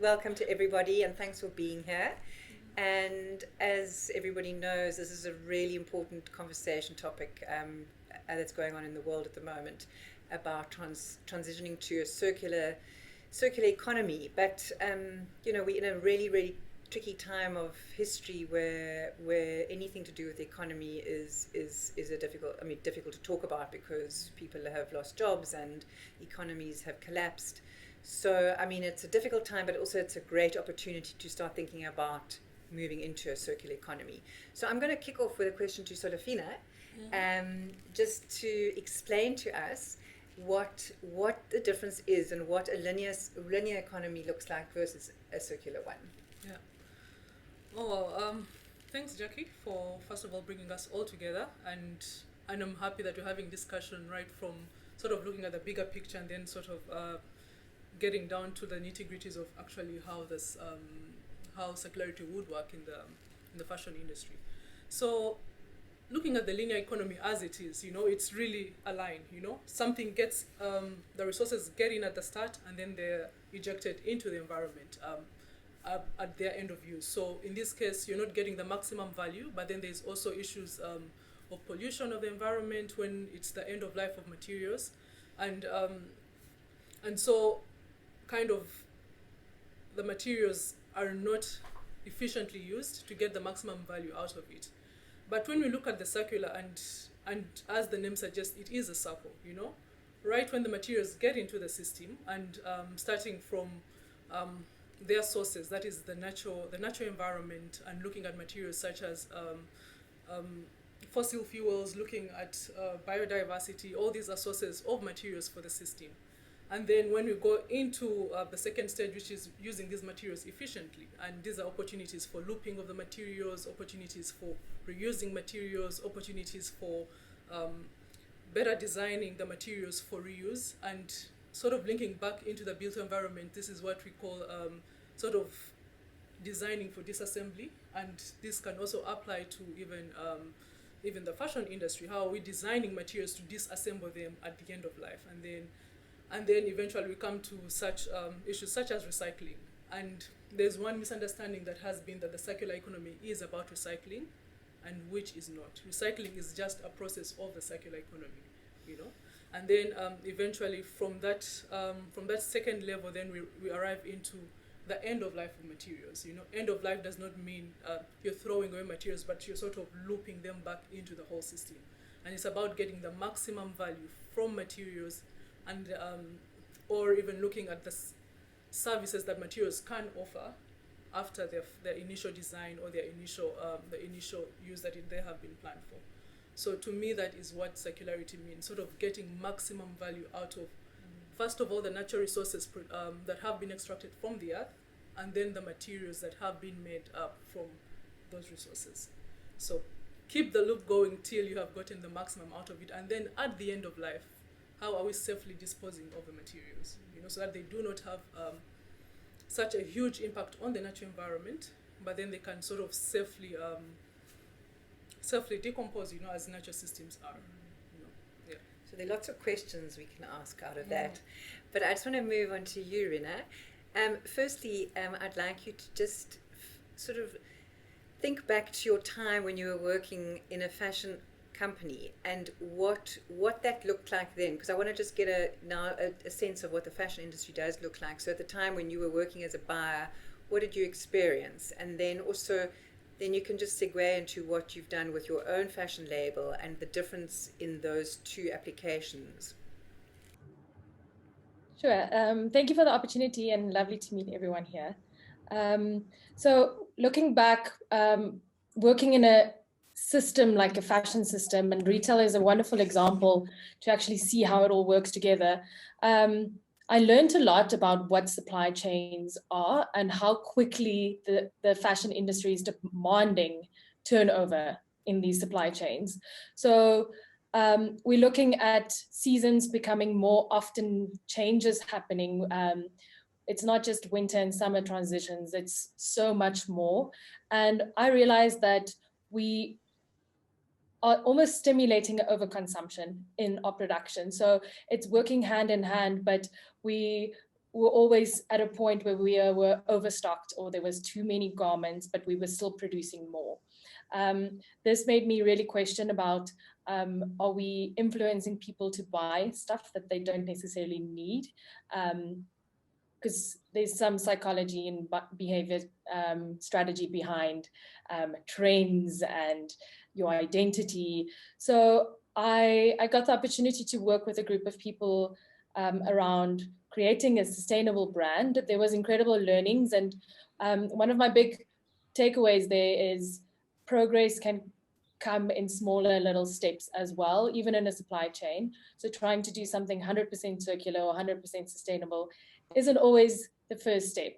Welcome to everybody, and thanks for being here. And as everybody knows, this is a really important conversation topic that's going on in the world at the moment about transitioning to a circular economy. But we're in a really tricky time of history where anything to do with the economy is difficult to talk about because people have lost jobs and economies have collapsed. So, it's a difficult time, but also it's a great opportunity to start thinking about moving into a circular economy. So I'm going to kick off with a question to Solafina, just to explain to us what the difference is and what a linear economy looks like versus a circular one. Yeah. Oh, well, thanks, Jackie, for first of all bringing us all together, and I'm happy that we're having discussion right from sort of looking at the bigger picture and then sort of getting down to the nitty-gritties of actually how circularity would work in the fashion industry. So, looking at the linear economy as it is, it's really a line. Something gets the resources get in at the start and then they're ejected into the environment at their end of use. So in this case, you're not getting the maximum value, but then there's also issues of pollution of the environment when it's the end of life of materials, and so kind of the materials are not efficiently used to get the maximum value out of it. But when we look at the circular, and as the name suggests, it is a circle, right when the materials get into the system and starting from their sources, that is the natural environment, and looking at materials such as fossil fuels, looking at biodiversity, all these are sources of materials for the system. And then when we go into the second stage, which is using these materials efficiently, and these are opportunities for looping of the materials, opportunities for reusing materials, opportunities for better designing the materials for reuse, and sort of linking back into the built environment. This is what we call sort of designing for disassembly, and this can also apply to even the fashion industry. How are we designing materials to disassemble them at the end of life, and then eventually we come to such issues such as recycling. And there's one misunderstanding that has been that the circular economy is about recycling, and which is not. Recycling is just a process of the circular economy, And then eventually from that second level, then we arrive into the end of life of materials. End of life does not mean you're throwing away materials, but you're sort of looping them back into the whole system. And it's about getting the maximum value from materials, and or even looking at the services that materials can offer after their initial design or the initial use that they have been planned for. So to me, that is what circularity means, sort of getting maximum value out of, first of all, the natural resources that have been extracted from the earth, and then the materials that have been made up from those resources. So keep the loop going till you have gotten the maximum out of it, and then at the end of life, how are we safely disposing of the materials, so that they do not have such a huge impact on the natural environment, but then they can sort of safely decompose, as natural systems are. Yeah. So there are lots of questions we can ask out of that. But I just want to move on to you, Rina. Firstly, I'd like you to just sort of think back to your time when you were working in a fashion company and what that looked like then, because I want to just get a sense of what the fashion industry does look like. So at the time when you were working as a buyer, what did you experience? And then also then you can just segue into what you've done with your own fashion label and the difference in those two applications. Sure. Thank you for the opportunity, and lovely to meet everyone here. So looking back, working in a system like a fashion system, and retail is a wonderful example to actually see how it all works together. I learned a lot about what supply chains are and how quickly the fashion industry is demanding turnover in these supply chains. So we're looking at seasons becoming more often, changes happening. It's not just winter and summer transitions, it's so much more. And I realized that we are almost stimulating overconsumption in our production. So it's working hand in hand, but we were always at a point where we were overstocked, or there was too many garments, but we were still producing more. This made me really question about, are we influencing people to buy stuff that they don't necessarily need? Because there's some psychology and behavior strategy behind trends and your identity. So I got the opportunity to work with a group of people around creating a sustainable brand. There was incredible learnings, and one of my big takeaways there is progress can come in smaller little steps as well, even in a supply chain. So trying to do something 100% circular or 100% sustainable isn't always the first step.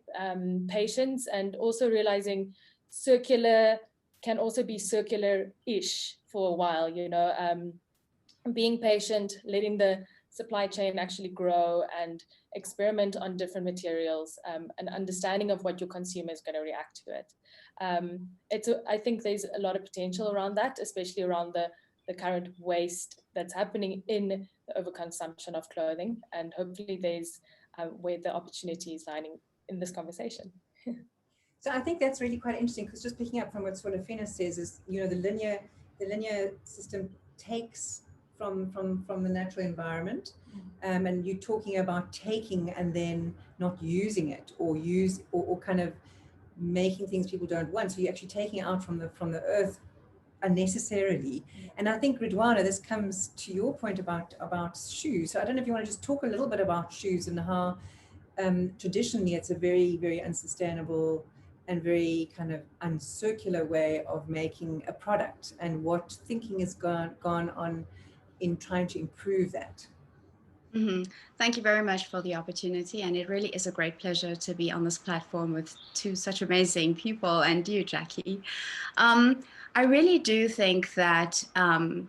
Patience, and also realizing circular can also be circular-ish for a while, you know, being patient, letting the supply chain actually grow and experiment on different materials, and understanding of what your consumer is going to react to it. I think there's a lot of potential around that, especially around the current waste that's happening in the overconsumption of clothing, and hopefully there's where the opportunity is lining in this conversation. So I think that's really quite interesting, because just picking up from what sort of Fina says is, you know, the linear system takes from the natural environment, and you're talking about taking and then not using it, or kind of making things people don't want. So you're actually taking it out from the earth unnecessarily. And I think, Ridwana, this comes to your point about shoes. So I don't know if you want to just talk a little bit about shoes and how traditionally it's a very, very unsustainable and very kind of uncircular way of making a product, and what thinking has gone on in trying to improve that. Mm-hmm. Thank you very much for the opportunity, and it really is a great pleasure to be on this platform with two such amazing people, and you, Jackie. I really do think that I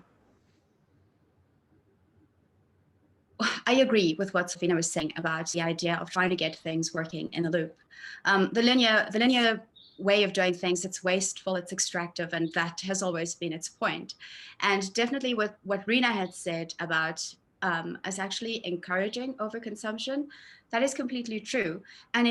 agree with what Safina was saying about the idea of trying to get things working in a loop. The linear way of doing things, it's wasteful, it's extractive, and that has always been its point. And definitely what Rena had said about us actually encouraging overconsumption, that is completely true. And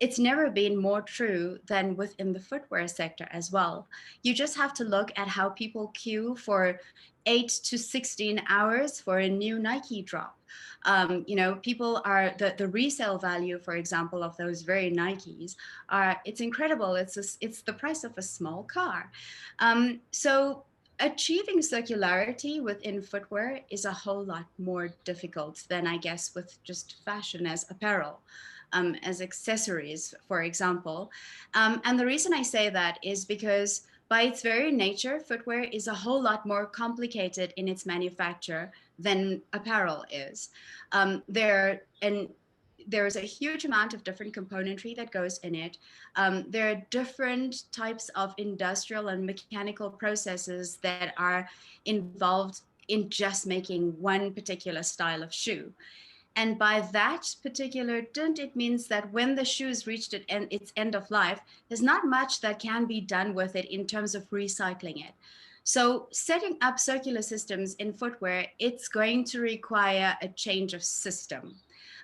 it's never been more true than within the footwear sector as well. You just have to look at how people queue for 8 to 16 hours for a new Nike drop. You know, people are, the resale value, for example, of those very Nikes it's incredible. It's the price of a small car. So achieving circularity within footwear is a whole lot more difficult than, I guess, with just fashion as apparel, as accessories, for example. And the reason I say that is because by its very nature, footwear is a whole lot more complicated in its manufacture than apparel is. There is a huge amount of different componentry that goes in it. There are different types of industrial and mechanical processes that are involved in just making one particular style of shoe. And by that particular dint, it means that when the shoe is reached its end of life, there's not much that can be done with it in terms of recycling it. So setting up circular systems in footwear, it's going to require a change of system.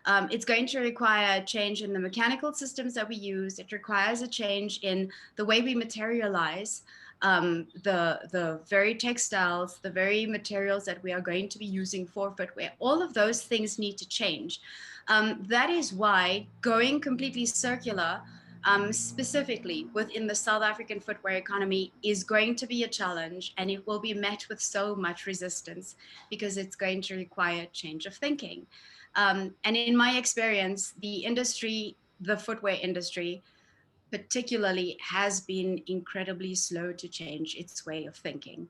It's going to require a change in the mechanical systems that we use. It requires a change in the way we materialize the very textiles, the very materials that we are going to be using for footwear. All of those things need to change. That is why going completely circular, specifically within the South African footwear economy, is going to be a challenge, and it will be met with so much resistance because it's going to require change of thinking. And in my experience, the footwear industry particularly, has been incredibly slow to change its way of thinking.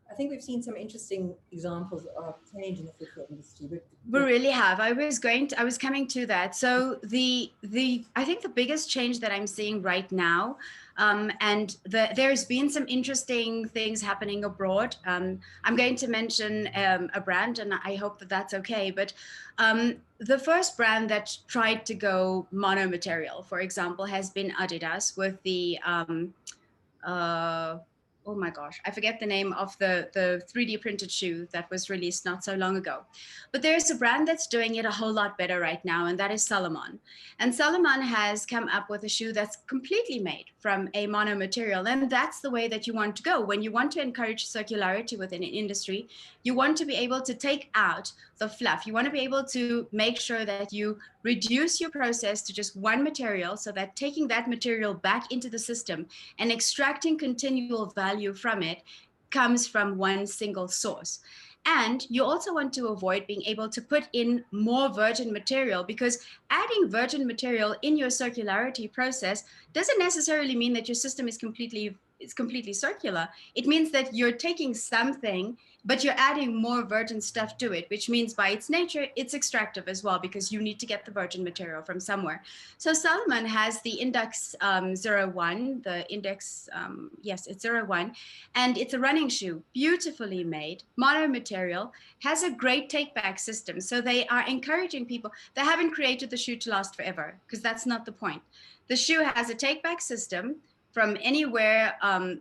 I think we've seen some interesting examples of change in the footwear industry. We really have. I was coming to that. So I think the biggest change that I'm seeing right now, and there's been some interesting things happening abroad. I'm going to mention a brand, and I hope that that's okay. But the first brand that tried to go mono material, for example, has been Adidas with the oh my gosh, I forget the name of the 3D printed shoe that was released not so long ago. But there's a brand that's doing it a whole lot better right now, and that is Salomon. And Salomon has come up with a shoe that's completely made from a mono material. And that's the way that you want to go. When you want to encourage circularity within an industry, you want to be able to take out the fluff. You want to be able to make sure that you reduce your process to just one material, so that taking that material back into the system and extracting continual value from it comes from one single source. And you also want to avoid being able to put in more virgin material, because adding virgin material in your circularity process doesn't necessarily mean that your system is completely circular. It means that you're taking something, but you're adding more virgin stuff to it, which means by its nature, it's extractive as well, because you need to get the virgin material from somewhere. So Salomon has the Index 01, the Index, yes, it's 01, and it's a running shoe, beautifully made, mono material, has a great take-back system. So they are encouraging people. They haven't created the shoe to last forever, because that's not the point. The shoe has a take-back system from anywhere.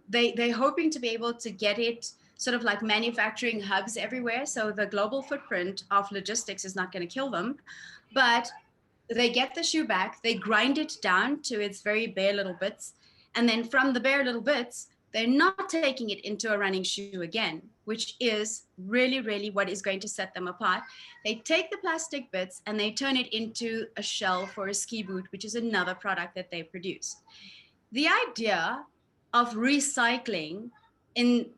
They're hoping to be able to get it sort of like manufacturing hubs everywhere. So the global footprint of logistics is not going to kill them, but they get the shoe back, they grind it down to its very bare little bits. And then from the bare little bits, they're not taking it into a running shoe again, which is really, really what is going to set them apart. They take the plastic bits and they turn it into a shell for a ski boot, which is another product that they produce. The idea of recycling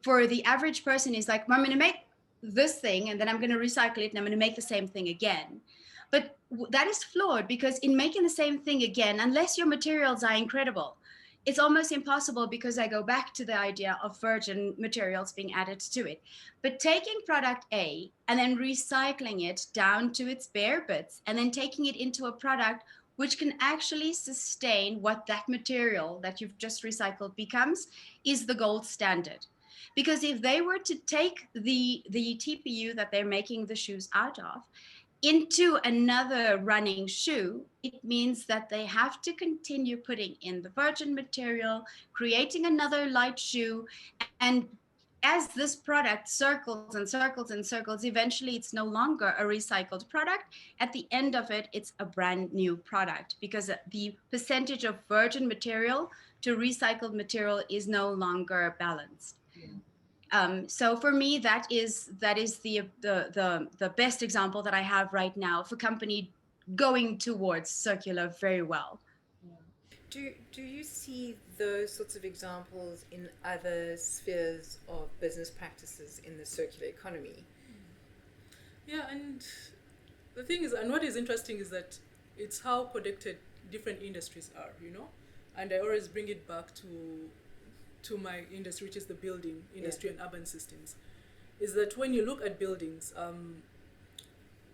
for the average person is like, I'm going to make this thing and then I'm going to recycle it and I'm going to make the same thing again. But that is flawed, because in making the same thing again, unless your materials are incredible, it's almost impossible, because I go back to the idea of virgin materials being added to it. But taking product A and then recycling it down to its bare bits and then taking it into a product which can actually sustain what that material that you've just recycled becomes, is the gold standard. Because if they were to take the TPU that they're making the shoes out of into another running shoe, it means that they have to continue putting in the virgin material, creating another light shoe, and as this product circles and circles and circles, eventually it's no longer a recycled product. At the end of it, it's a brand new product, because the percentage of virgin material to recycled material is no longer balanced. So for me, that is the best example that I have right now of a company going towards circular very well. Do you see those sorts of examples in other spheres of business practices in the circular economy? Yeah, and the thing is, and what is interesting is that it's how connected different industries are, and I always bring it back to my industry, which is the building industry and urban systems, is that when you look at buildings,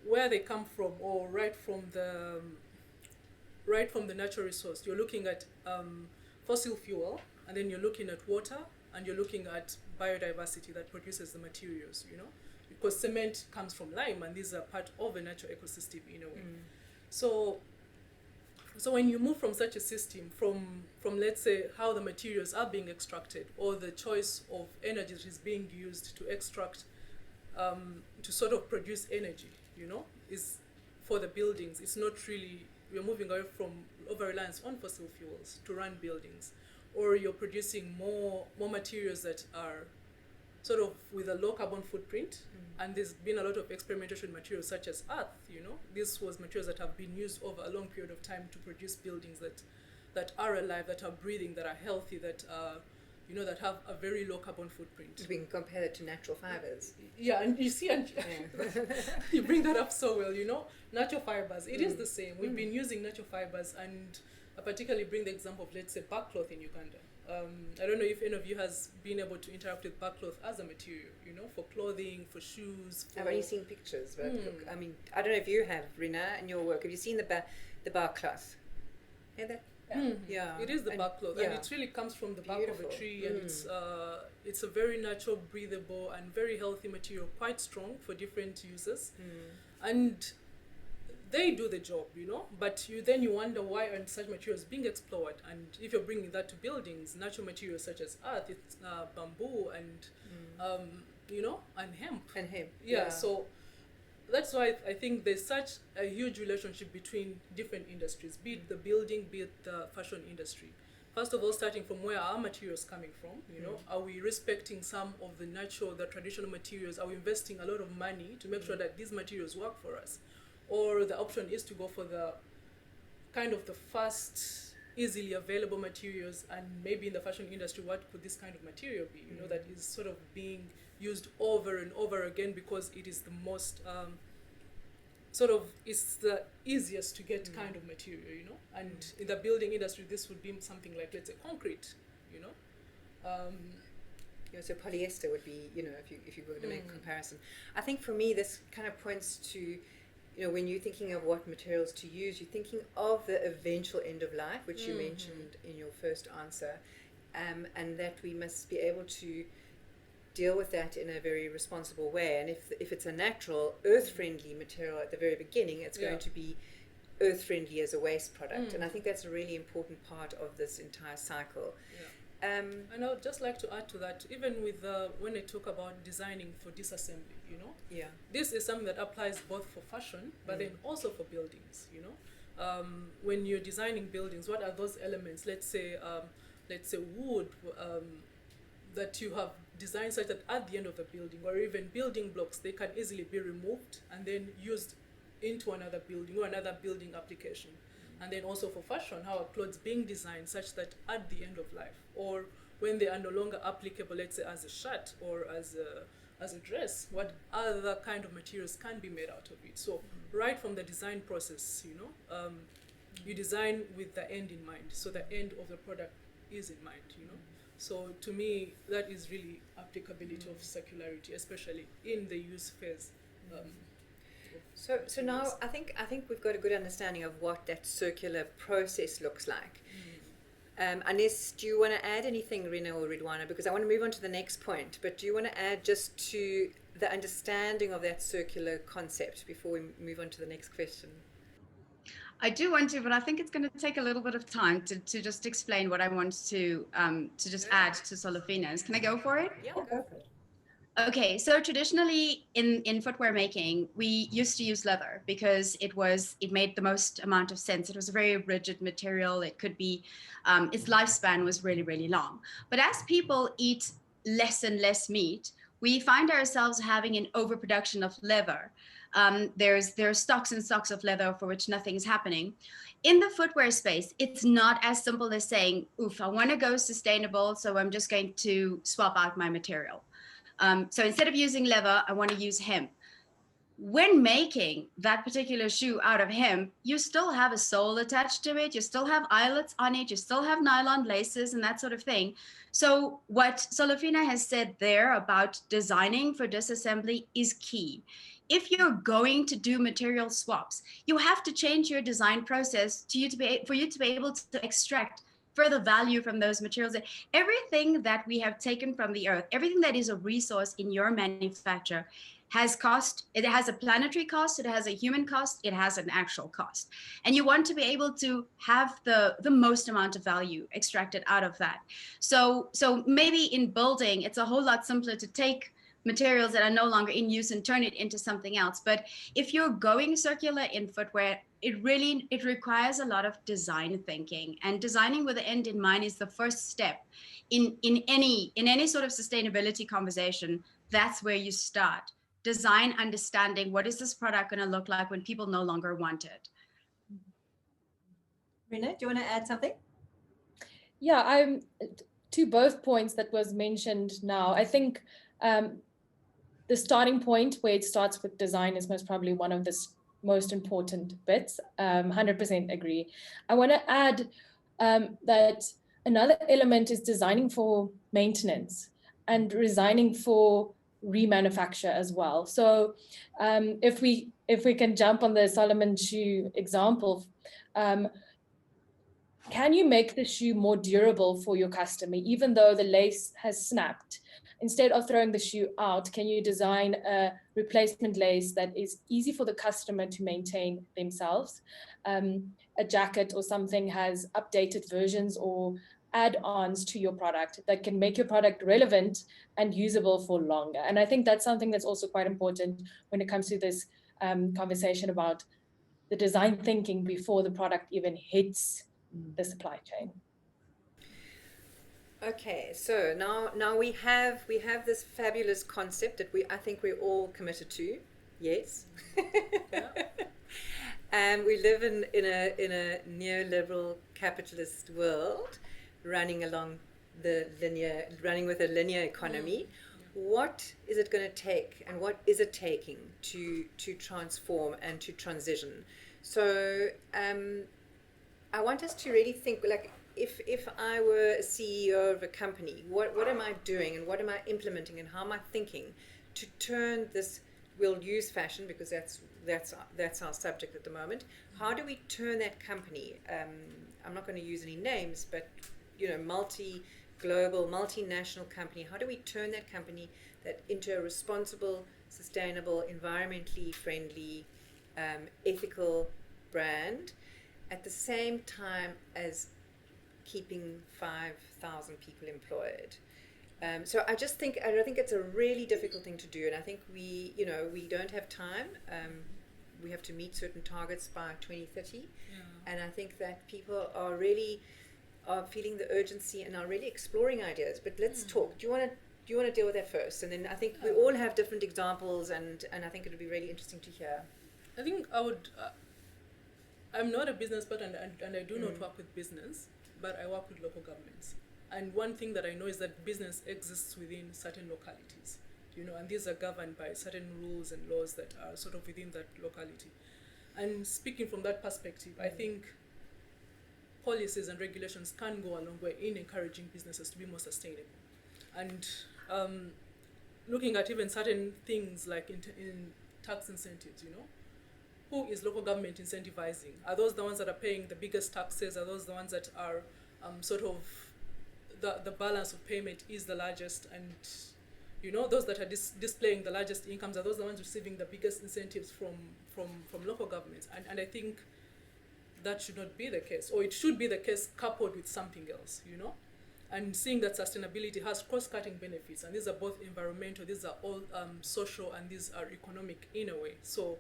where they come from, or right from the natural resource, you're looking at fossil fuel, and then you're looking at water, and you're looking at biodiversity that produces the materials, because cement comes from lime, and these are part of a natural ecosystem in a way. So when you move from such a system, from let's say how the materials are being extracted, or the choice of energy that is being used to extract, to sort of produce energy, is for the buildings. It's not really, we're moving away from over-reliance on fossil fuels to run buildings, or you're producing more materials that are sort of with a low carbon footprint. And there's been a lot of experimentation with materials such as earth, This was materials that have been used over a long period of time to produce buildings that are alive, that are breathing, that are healthy, that that have a very low carbon footprint. We can compare it to natural fibers. Yeah, and you see, you bring that up so well, natural fibers. It is the same. We've been using natural fibers, and I particularly bring the example of, let's say, backcloth in Uganda. I don't know if any of you has been able to interact with backcloth as a material, for clothing, for shoes. I've only seen pictures, but look, I mean, I don't know if you have, Rina, in your work. Have you seen the backcloth? Heather? Yeah. It is the backcloth, and it really comes from the bark of a tree, and it's a very natural, breathable, and very healthy material, quite strong for different uses. And they do the job, you know, but you wonder why aren't such materials being explored. And if you're bringing that to buildings, natural materials such as earth, it's bamboo and you know, and hemp. Yeah, so that's why I think there's such a huge relationship between different industries, be it the building, be it the fashion industry. First of all, starting from where are our materials coming from, you know, are we respecting some of the natural, the traditional materials? Are we investing a lot of money to make sure that these materials work for us? Or the option is to go for the kind of the fast, easily available materials, and maybe in the fashion industry, what could this kind of material be, you know, that is sort of being used over and over again because it is the most, it's the easiest to get kind of material, you know. And in the building industry, this would be something like, let's say, concrete, you know. So polyester would be, you know, if you were to make a comparison. I think for me, this kind of points to, you know, when you're thinking of what materials to use, you're thinking of the eventual end of life, which you mentioned in your first answer, and that we must be able to deal with that in a very responsible way. And if it's a natural, earth-friendly material at the very beginning, it's going to be earth-friendly as a waste product. And I think that's a really important part of this entire cycle. And I would just like to add to that, even with when I talk about designing for disassembly, you know, this is something that applies both for fashion, but then also for buildings, you know. When you're designing buildings, what are those elements? Let's say wood that you have designed such that at the end of the building, or even building blocks, they can easily be removed and then used into another building or another building application. And then also for fashion, how are clothes being designed such that at the end of life, or when they are no longer applicable, let's say as a shirt or as a dress, what other kind of materials can be made out of it? So right from the design process, you know, you design with the end in mind. So the end of the product is in mind, you know. So to me, that is really applicability of circularity, especially in the use phase. So now I think we've got a good understanding of what that circular process looks like. Ines, do you want to add anything, Rina or Ridwana? Because I want to move on to the next point, but do you want to add just to the understanding of that circular concept before we move on to the next question? I do want to, but I think it's going to take a little bit of time to just explain what I want to just add to Solofina's. Can I go for it? Yeah, go for it. Okay, so traditionally in footwear making, we used to use leather because it made the most amount of sense. It was a very rigid material. It could be, its lifespan was really, really long. But as people eat less and less meat, we find ourselves having an overproduction of leather. There's stocks and stocks of leather for which nothing is happening. In the footwear space, it's not as simple as saying, oof, I want to go sustainable, so I'm just going to swap out my material. So instead of using leather, I want to use hemp. When making that particular shoe out of hemp, you still have a sole attached to it. You still have eyelets on it. You still have nylon laces and that sort of thing. So what Solofina has said there about designing for disassembly is key. If you're going to do material swaps, you have to change your design process for you to be able to extract further value from those materials. Everything that we have taken from the earth, everything that is a resource in your manufacture has cost. It has a planetary cost, it has a human cost, it has an actual cost. And you want to be able to have the most amount of value extracted out of that. So maybe in building, it's a whole lot simpler to take materials that are no longer in use and turn it into something else. But if you're going circular in footwear, it requires a lot of design thinking, and designing with the end in mind is the first step in any sort of sustainability conversation. That's where you start. Design, understanding what is this product going to look like when people no longer want it. Rina, do you want to add something? Yeah, I'm to both points that was mentioned now. I think the starting point where it starts with design is most probably one of the most important bits. 100% agree. I want to add that another element is designing for maintenance and designing for remanufacture as well. So if we can jump on the Solomon shoe example, can you make the shoe more durable for your customer, even though the lace has snapped? instead of throwing the shoe out, can you design a replacement lace that is easy for the customer to maintain themselves? A jacket or something has updated versions or add-ons to your product that can make your product relevant and usable for longer. And I think that's something that's also quite important when it comes to this conversation about the design thinking before the product even hits the supply chain. Okay, so now we have this fabulous concept that I think we're all committed to. Yes. Yeah. And we live in a neoliberal capitalist world, running with a linear economy. What is it going to take, and what is it taking to transform and to transition? So I want us to really think, like, if I were a CEO of a company, what am I doing, and what am I implementing, and how am I thinking to turn this? We'll use fashion because that's our subject at the moment. How do we turn that company? I'm not going to use any names, but multi-global, multinational company. How do we turn that company into a responsible, sustainable, environmentally friendly, ethical brand, at the same time as keeping 5,000 people employed? So I think it's a really difficult thing to do, and I think we don't have time. We have to meet certain targets by 2030, and I think that people are really feeling the urgency and are really exploring ideas. But let's talk. Do you want to deal with that first? And then I think we all have different examples, and I think it would be really interesting to hear. I think I would. I'm not a business person, and I do not work with business, but I work with local governments. And one thing that I know is that business exists within certain localities, and these are governed by certain rules and laws that are sort of within that locality. And speaking from that perspective, I think policies and regulations can go a long way in encouraging businesses to be more sustainable. And looking at even certain things like in tax incentives, who is local government incentivizing? Are those the ones that are paying the biggest taxes? Are those the ones that are sort of the balance of payment is the largest, and those that are displaying the largest incomes, are those the ones receiving the biggest incentives from local governments? And I think that should not be the case, or it should be the case coupled with something else, and seeing that sustainability has cross-cutting benefits, and these are both environmental, these are all social, and these are economic in a way. So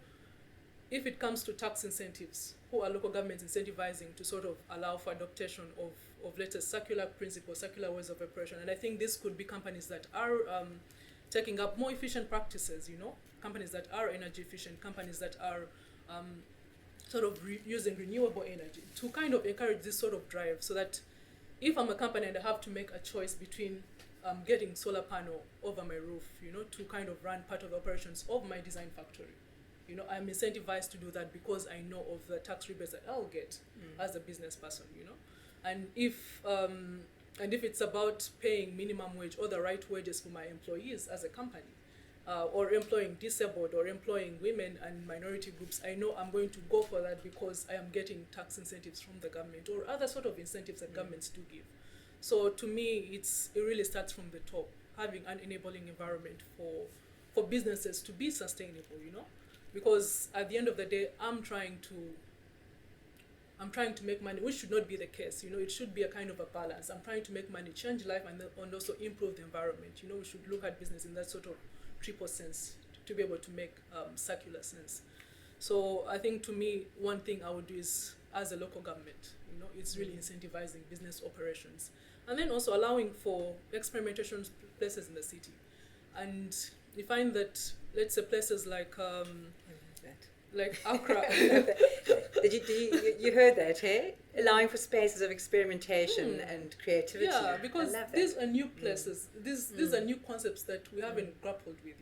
if it comes to tax incentives, who are local governments incentivizing to sort of allow for adaptation of let's say circular principles, circular ways of operation? And I think this could be companies that are taking up more efficient practices, companies that are energy efficient, companies that are sort of using renewable energy, to kind of encourage this sort of drive, so that if I'm a company and I have to make a choice between getting solar panel over my roof, to kind of run part of the operations of my design factory, I'm incentivized to do that because I know of the tax rebates that I'll get as a business person, And if it's about paying minimum wage or the right wages for my employees as a company, or employing disabled or employing women and minority groups, I know I'm going to go for that because I am getting tax incentives from the government or other sort of incentives that governments do give. So to me, it really starts from the top, having an enabling environment for businesses to be sustainable, because at the end of the day, I'm trying to make money, which should not be the case. It should be a kind of a balance. I'm trying to make money, change life, and also improve the environment. We should look at business in that sort of triple sense to be able to make circular sense. So I think, to me, one thing I would do is, as a local government, it's really incentivizing business operations, and then also allowing for experimentation places in the city. And you find that, let's say, places like AFRI. You heard that, hey? Allowing for spaces of experimentation and creativity. Yeah, because these are new places. These are new concepts that we haven't grappled with,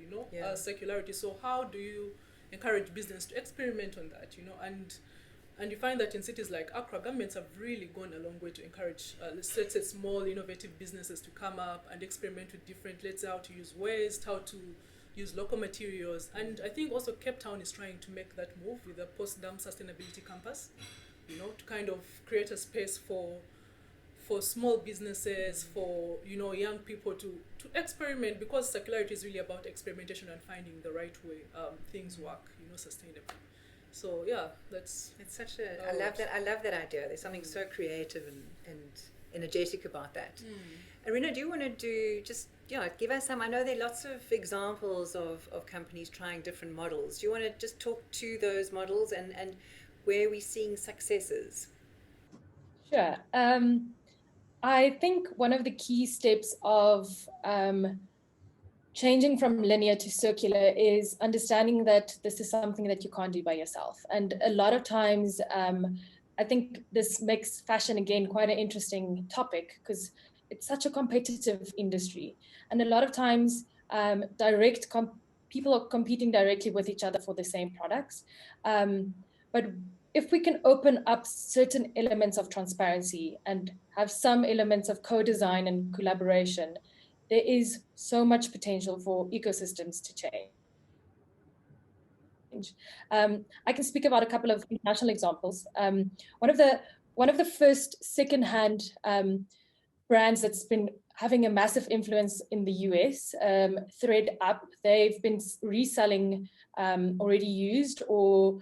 circularity. So how do you encourage business to experiment on that, And you find that in cities like Accra, governments have really gone a long way to encourage, let's say, small, innovative businesses to come up and experiment with different, let's say, how to use waste, how to use local materials. And I think also Cape Town is trying to make that move with a post-dam sustainability campus, to kind of create a space for small businesses, for young people to to experiment, because circularity is really about experimentation and finding the right way things work, sustainably. So yeah, it's such a I love that idea. There's something so creative and energetic about that. And Rena, do you want to give us some? I know there are lots of examples of companies trying different models. Do you want to just talk to those models and where we're seeing successes? Sure. I think one of the key steps of changing from linear to circular is understanding that this is something that you can't do by yourself. And a lot of times, I think this makes fashion, again, quite an interesting topic because it's such a competitive industry. And a lot of times, people are competing directly with each other for the same products. But if we can open up certain elements of transparency and have some elements of co-design and collaboration, there is so much potential for ecosystems to change. I can speak about a couple of international examples. One of the first secondhand brands that's been having a massive influence in the US, ThredUp, they've been reselling already used or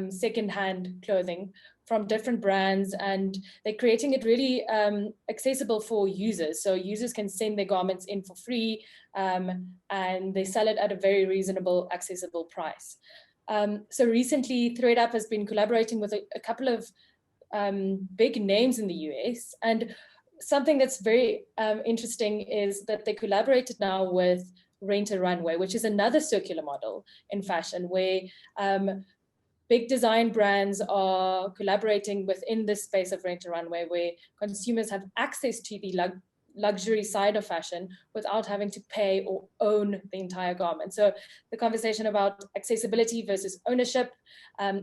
secondhand clothing from different brands, and they're creating it really accessible for users. So users can send their garments in for free, and they sell it at a very reasonable, accessible price. So recently, ThredUp has been collaborating with a couple of big names in the US, and something that's very interesting is that they collaborated now with Rent a Runway, which is another circular model in fashion where big design brands are collaborating within this space of Rent a Runway, where consumers have access to the luxury side of fashion without having to pay or own the entire garment. So the conversation about accessibility versus ownership,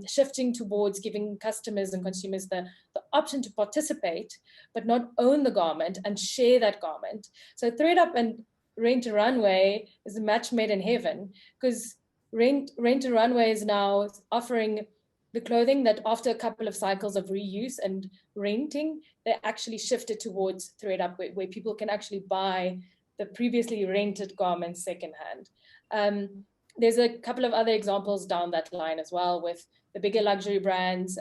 shifting towards giving customers and consumers the option to participate, but not own the garment and share that garment. So ThredUp and Rent a Runway is a match made in heaven, because Rent a Runway is now offering the clothing that after a couple of cycles of reuse and renting, they actually shifted towards ThredUp, where people can actually buy the previously rented garments secondhand. There's a couple of other examples down that line as well with the bigger luxury brands.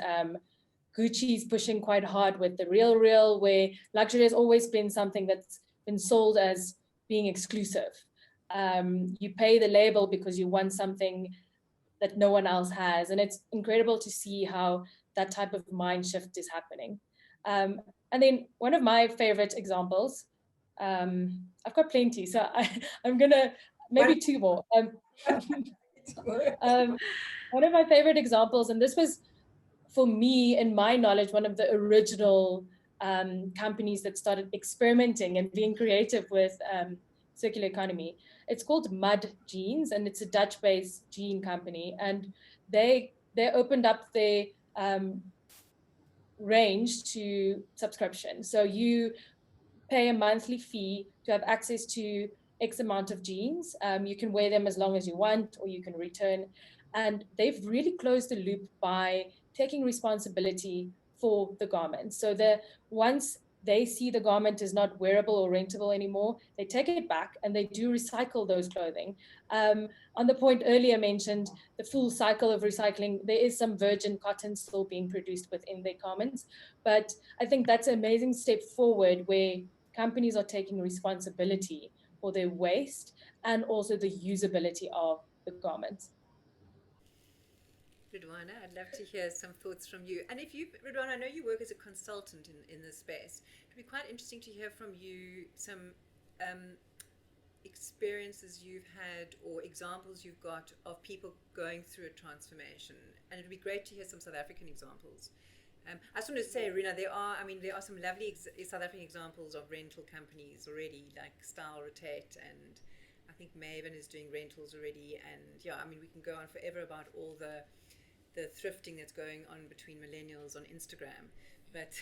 Gucci's pushing quite hard with the Real, where luxury has always been something that's been sold as being exclusive. You pay the label because you want something that no one else has. And it's incredible to see how that type of mind shift is happening. And then one of my favorite examples, I've got plenty, so I'm gonna, maybe two more. One of my favorite examples, and this was, for me, in my knowledge, one of the original companies that started experimenting and being creative with circular economy. It's called Mud Jeans, and it's a Dutch-based jean company. And they opened up their range to subscription. So you pay a monthly fee to have access to X amount of jeans. You can wear them as long as you want, or you can return. And they've really closed the loop by taking responsibility for the garment. So once they see the garment is not wearable or rentable anymore, they take it back and they do recycle those clothing. On the point earlier mentioned, the full cycle of recycling, there is some virgin cotton still being produced within their garments. But I think that's an amazing step forward where companies are taking responsibility for their waste and also the usability of the garments. Ridwana, I'd love to hear some thoughts from you. And Ridwana, I know you work as a consultant in this space. It'd be quite interesting to hear from you some experiences you've had or examples you've got of people going through a transformation. And it'd be great to hear some South African examples. I just want to say, Rina, there are some lovely South African examples of rental companies already, like Style Rotate, and I think Maven is doing rentals already. And yeah, I mean, we can go on forever about all the thrifting that's going on between millennials on Instagram. But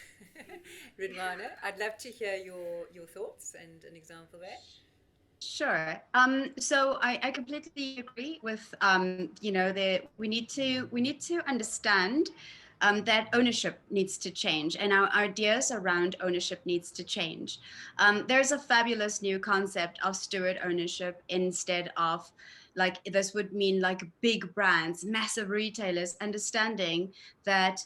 Ridwana, I'd love to hear your thoughts and an example there. Sure. So I completely agree with we need to understand that ownership needs to change, and our ideas around ownership needs to change. There's a fabulous new concept of steward ownership instead of, like, this would mean like big brands, massive retailers, understanding that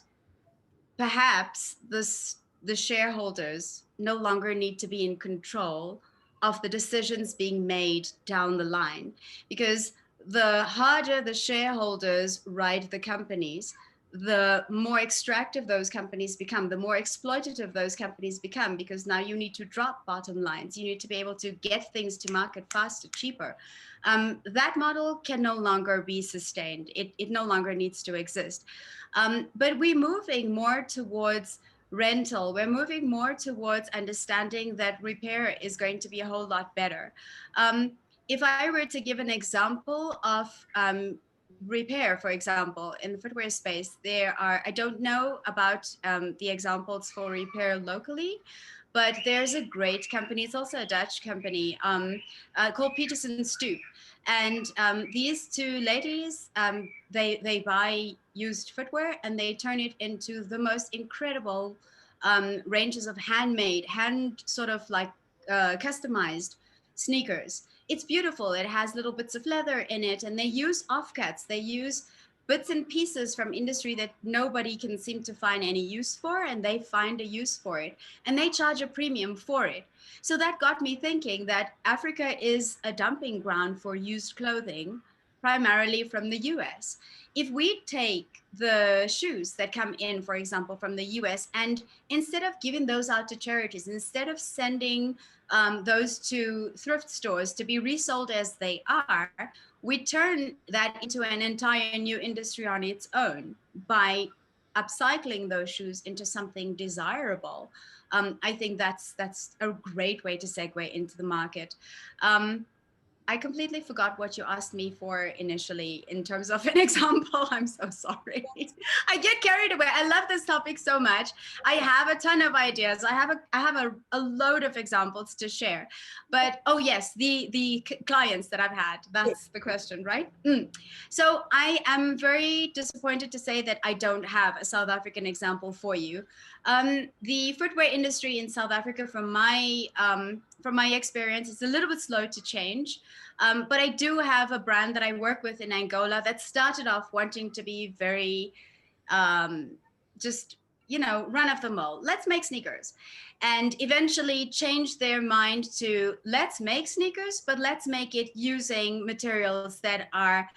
perhaps the shareholders no longer need to be in control of the decisions being made down the line, because the harder the shareholders ride the companies, the more extractive those companies become, the more exploitative those companies become, because now you need to drop bottom lines. You need to be able to get things to market faster, cheaper. That model can no longer be sustained. It no longer needs to exist. But we're moving more towards rental. We're moving more towards understanding that repair is going to be a whole lot better. If I were to give an example of repair, for example, in the footwear space, there are, I don't know about the examples for repair locally, but there's a great company, it's also a Dutch company, called Peterson Stoop. And these two ladies, they buy used footwear and they turn it into the most incredible ranges of handmade, sort of like customized sneakers. It's beautiful. It has little bits of leather in it, and they use offcuts. They use bits and pieces from industry that nobody can seem to find any use for, and they find a use for it, and they charge a premium for it. So that got me thinking that Africa is a dumping ground for used clothing, primarily from the US. If we take the shoes that come in, for example, from the US, and instead of giving those out to charities, instead of sending those to thrift stores to be resold as they are, we turn that into an entire new industry on its own by upcycling those shoes into something desirable. I think that's a great way to segue into the market. I completely forgot what you asked me for initially in terms of an example. I'm so sorry. I get carried away. I love this topic so much. I have a ton of ideas. I have a load of examples to share. But oh yes, the clients that I've had, that's the question, right? So I am very disappointed to say that I don't have a South African example for you. The footwear industry in South Africa, from my experience, it's a little bit slow to change. But I do have a brand that I work with in Angola that started off wanting to be very just, run of the mill. Let's make sneakers. And eventually changed their mind to let's make sneakers, but let's make it using materials that are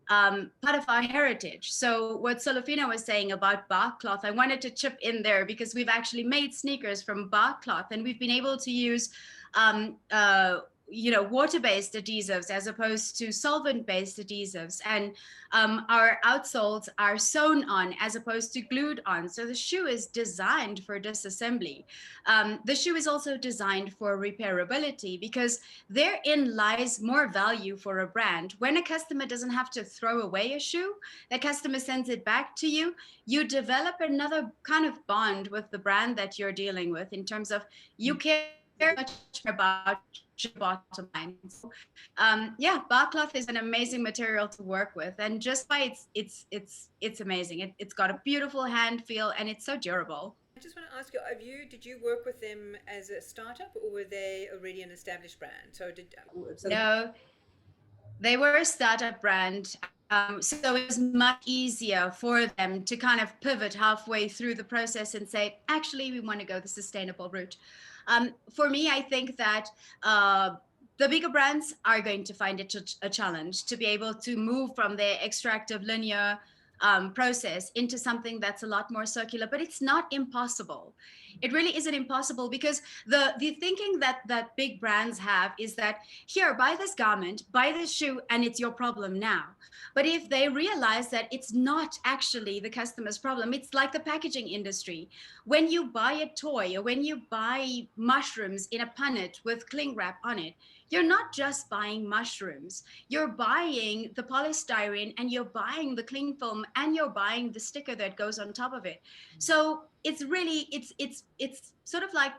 part of our heritage. So what Solofina was saying about bark cloth, I wanted to chip in there because we've actually made sneakers from bark cloth, and we've been able to use water-based adhesives as opposed to solvent-based adhesives, and our outsoles are sewn on as opposed to glued on. So the shoe is designed for disassembly. The shoe is also designed for repairability, because therein lies more value for a brand. When a customer doesn't have to throw away a shoe, the customer sends it back to you, you develop another kind of bond with the brand that you're dealing with, in terms of you care much about your bottom line. So, bark cloth is an amazing material to work with, and just by it's amazing. It's got a beautiful hand feel, and it's so durable. I just want to ask you, did you work with them as a startup, or were they already an established brand? No, they were a startup brand. So it was much easier for them to kind of pivot halfway through the process and say, actually, we want to go the sustainable route. For me, I think that the bigger brands are going to find it a challenge to be able to move from their extractive linear process into something that's a lot more circular, but it's not impossible. It really isn't impossible, because the thinking that big brands have is that, here, buy this garment, buy this shoe, and it's your problem now. But if they realize that it's not actually the customer's problem, it's like the packaging industry. When you buy a toy, or when you buy mushrooms in a punnet with cling wrap on it, you're not just buying mushrooms. You're buying the polystyrene, and you're buying the cling film, and you're buying the sticker that goes on top of it. So it's really, it's sort of like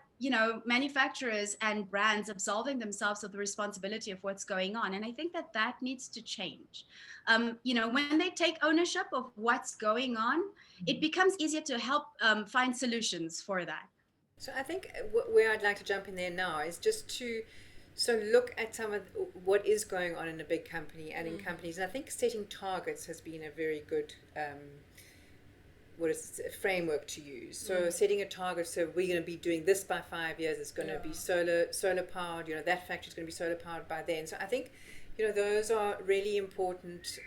manufacturers and brands absolving themselves of the responsibility of what's going on. And I think that needs to change. When they take ownership of what's going on, it becomes easier to help find solutions for that. So I think where I'd like to jump in there now is just to look at some of what is going on in a big company and in companies. And I think setting targets has been a very good framework to use. So setting a target, so we're going to be doing this by 5 years. It's going to be solar powered. That factory is going to be solar powered by then. So I think those are really important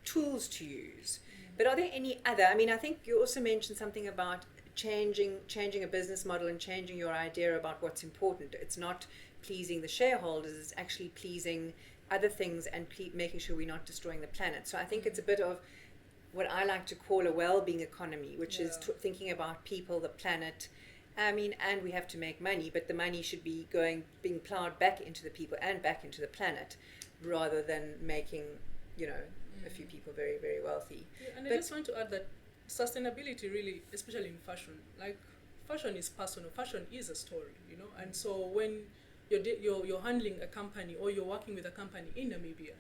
tools to use. But are there any other? I mean, I think you also mentioned something about changing a business model and changing your idea about what's important. It's not pleasing the shareholders, it's actually pleasing other things and making sure we're not destroying the planet. So I think it's a bit of what I like to call a well-being economy, which is thinking about people, the planet. I mean, and we have to make money, but the money should be being plowed back into the people and back into the planet, rather than making, a few people very, very wealthy. Yeah, and I just want to add that sustainability really, especially in fashion, like fashion is personal, fashion is a story, and so when you're handling a company or you're working with a company in Namibia,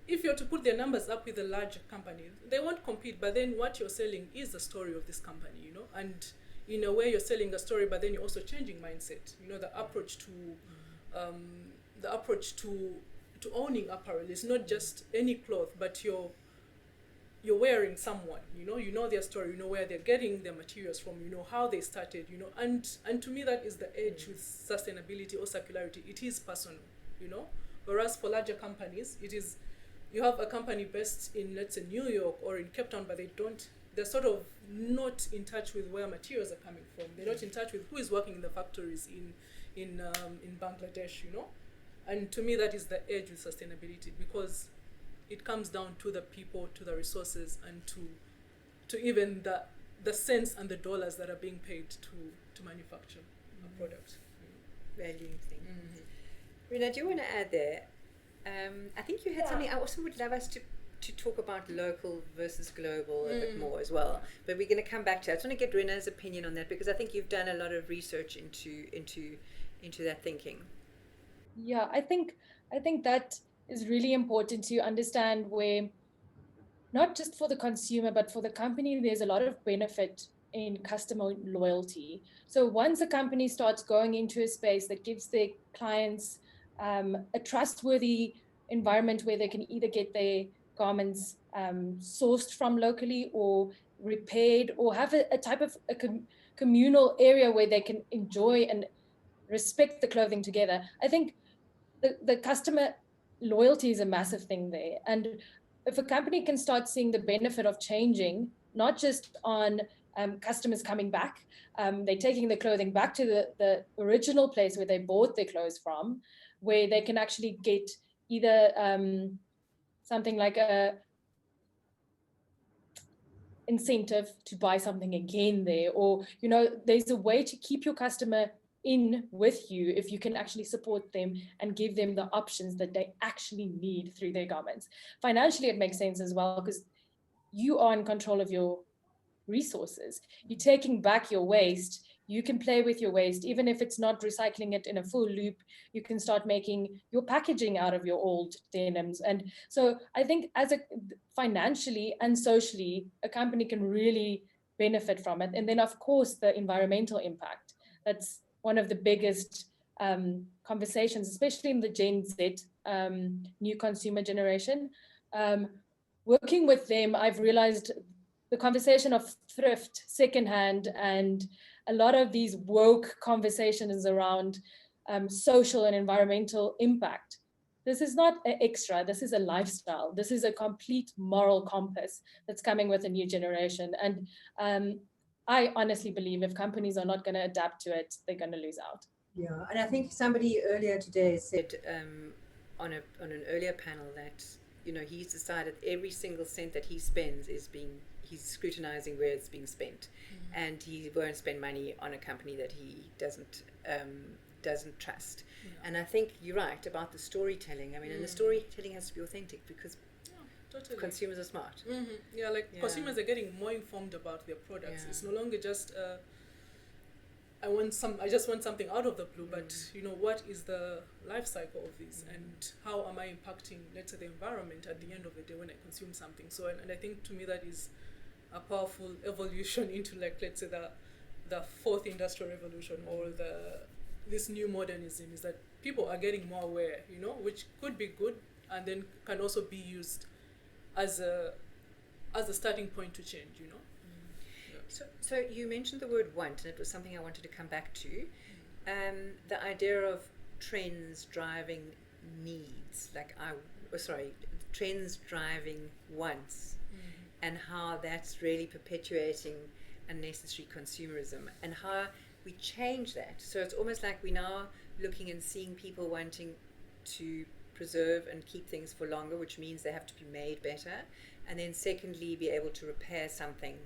if you're to put their numbers up with a large company, they won't compete, but then what you're selling is the story of this company, and in a way you're selling a story, but then you're also changing mindset, the approach to owning apparel is not just any cloth, but you're wearing someone, you know their story, where they're getting their materials from, how they started, and to me that is the edge with sustainability or circularity. It is personal, whereas for larger companies, it is, you have a company based in, let's say, New York or in Cape Town, but they're sort of not in touch with where materials are coming from. They're not in touch with who is working in the factories in Bangladesh, and to me that is the edge with sustainability, because it comes down to the people, to the resources, and to even the cents and the dollars that are being paid to manufacture a product. Valuing thing. Rina, do you want to add there? I think you had something. I also would love us to talk about local versus global a bit more as well. But we're going to come back to that. I just want to get Rina's opinion on that, because I think you've done a lot of research into that thinking. Yeah, I think that is really important to understand, where not just for the consumer, but for the company, there's a lot of benefit in customer loyalty. So once a company starts going into a space that gives their clients a trustworthy environment where they can either get their garments sourced from locally or repaired, or have a type of a communal area where they can enjoy and respect the clothing together, I think the customer loyalty is a massive thing there. And if a company can start seeing the benefit of changing, not just on customers coming back, they're taking the clothing back to the original place where they bought their clothes from, where they can actually get either something like a incentive to buy something again there, or there's a way to keep your customer in with you if you can actually support them and give them the options that they actually need through their garments. Financially, it makes sense as well, because you are in control of your resources. You're taking back your waste. You can play with your waste, even if it's not recycling it in a full loop. You can start making your packaging out of your old denims. And so I think financially and socially, a company can really benefit from it. And then of course, the environmental impact. That's one of the biggest conversations, especially in the Gen Z, new consumer generation. Working with them, I've realized the conversation of thrift, secondhand, and a lot of these woke conversations around social and environmental impact. This is not an extra, this is a lifestyle. This is a complete moral compass that's coming with a new generation. And I honestly believe if companies are not going to adapt to it, they're going to lose out. Yeah, and I think somebody earlier today said on an earlier panel that he's decided every single cent that he spends he's scrutinizing where it's being spent, and he won't spend money on a company that he doesn't trust. And I think you're right about the storytelling. I mean, and the storytelling has to be authentic, because totally. Consumers are smart. Consumers are getting more informed about their products. It's no longer just I just want something out of the blue, but you know, what is the life cycle of this, and how am I impacting, let's say, the environment at the end of the day when I consume something? So, and I think to me that is a powerful evolution into, like, let's say, the fourth industrial revolution, or this new modernism, is that people are getting more aware, you know, which could be good, and then can also be used as a starting point to change, you know. So you mentioned the word want, and it was something I wanted to come back to. The idea of trends driving needs, trends driving wants, and how that's really perpetuating unnecessary consumerism, and how we change that. So it's almost like we're now looking and seeing people wanting to preserve and keep things for longer, which means they have to be made better, and then secondly, be able to repair something.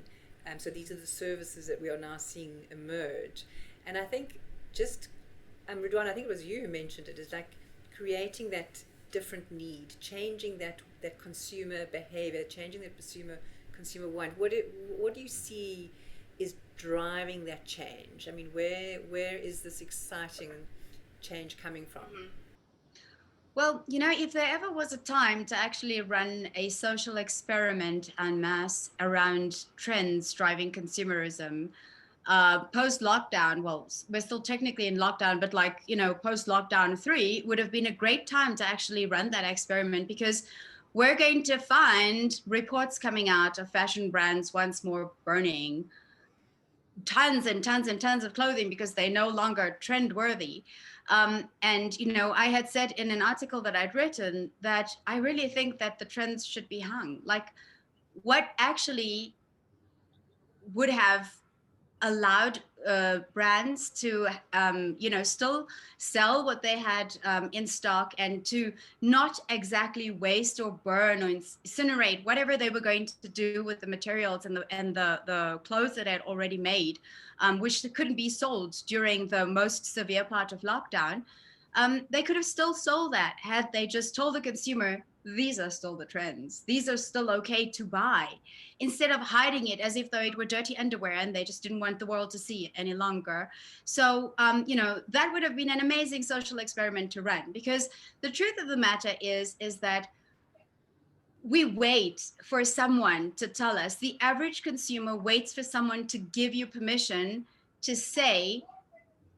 So these are the services that we are now seeing emerge. And I think Ridwan, I think it was you who mentioned it, is like creating that different need, changing that consumer behavior, changing that consumer want. What do you see is driving that change? I mean, where is this exciting change coming from? Well, you know, if there ever was a time to actually run a social experiment en masse around trends driving consumerism, post-lockdown, well, we're still technically in lockdown, but like, you know, post-lockdown 3 would have been a great time to actually run that experiment, because we're going to find reports coming out of fashion brands once more burning tons and tons and tons of clothing because they're no longer trend worthy. And, you know, I had said in an article that I'd written that I really think that the trends should be hung. Like, what actually would have allowed brands to, you know, still sell what they had in stock, and to not exactly waste or burn or incinerate whatever they were going to do with the materials and the clothes that they had already made, which couldn't be sold during the most severe part of lockdown. They could have still sold that had they just told the consumer, these are still the trends. These are still okay to buy, instead of hiding it as if though it were dirty underwear and they just didn't want the world to see it any longer. So, you know, that would have been an amazing social experiment to run, because the truth of the matter is that we wait for someone to tell us. The average consumer waits for someone to give you permission to say,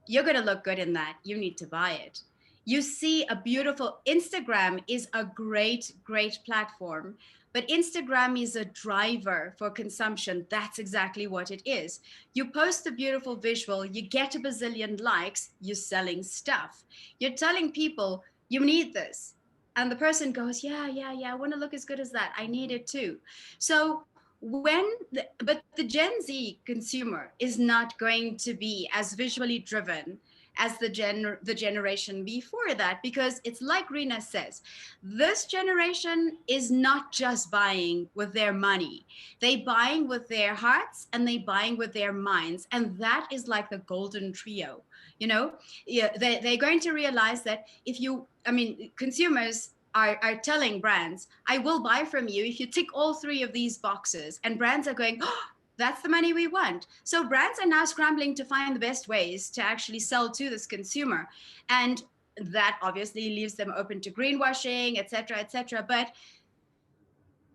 you're going to look good in that, you need to buy it. You see a beautiful, Instagram is a great, great platform, but Instagram is a driver for consumption. That's exactly what it is. You post a beautiful visual, you get a bazillion likes, you're selling stuff. You're telling people, you need this. And the person goes, yeah, I want to look as good as that. I need it too. So but the Gen Z consumer is not going to be as visually driven as the generation before that, because it's like Rena says, this generation is not just buying with their money. They buying with their hearts and they buying with their minds. And that is like the golden trio, you know? Yeah, they're going to realize that consumers are telling brands, I will buy from you if you tick all 3 of these boxes. And brands are going, oh, that's the money we want. So brands are now scrambling to find the best ways to actually sell to this consumer. And that obviously leaves them open to greenwashing, et cetera, But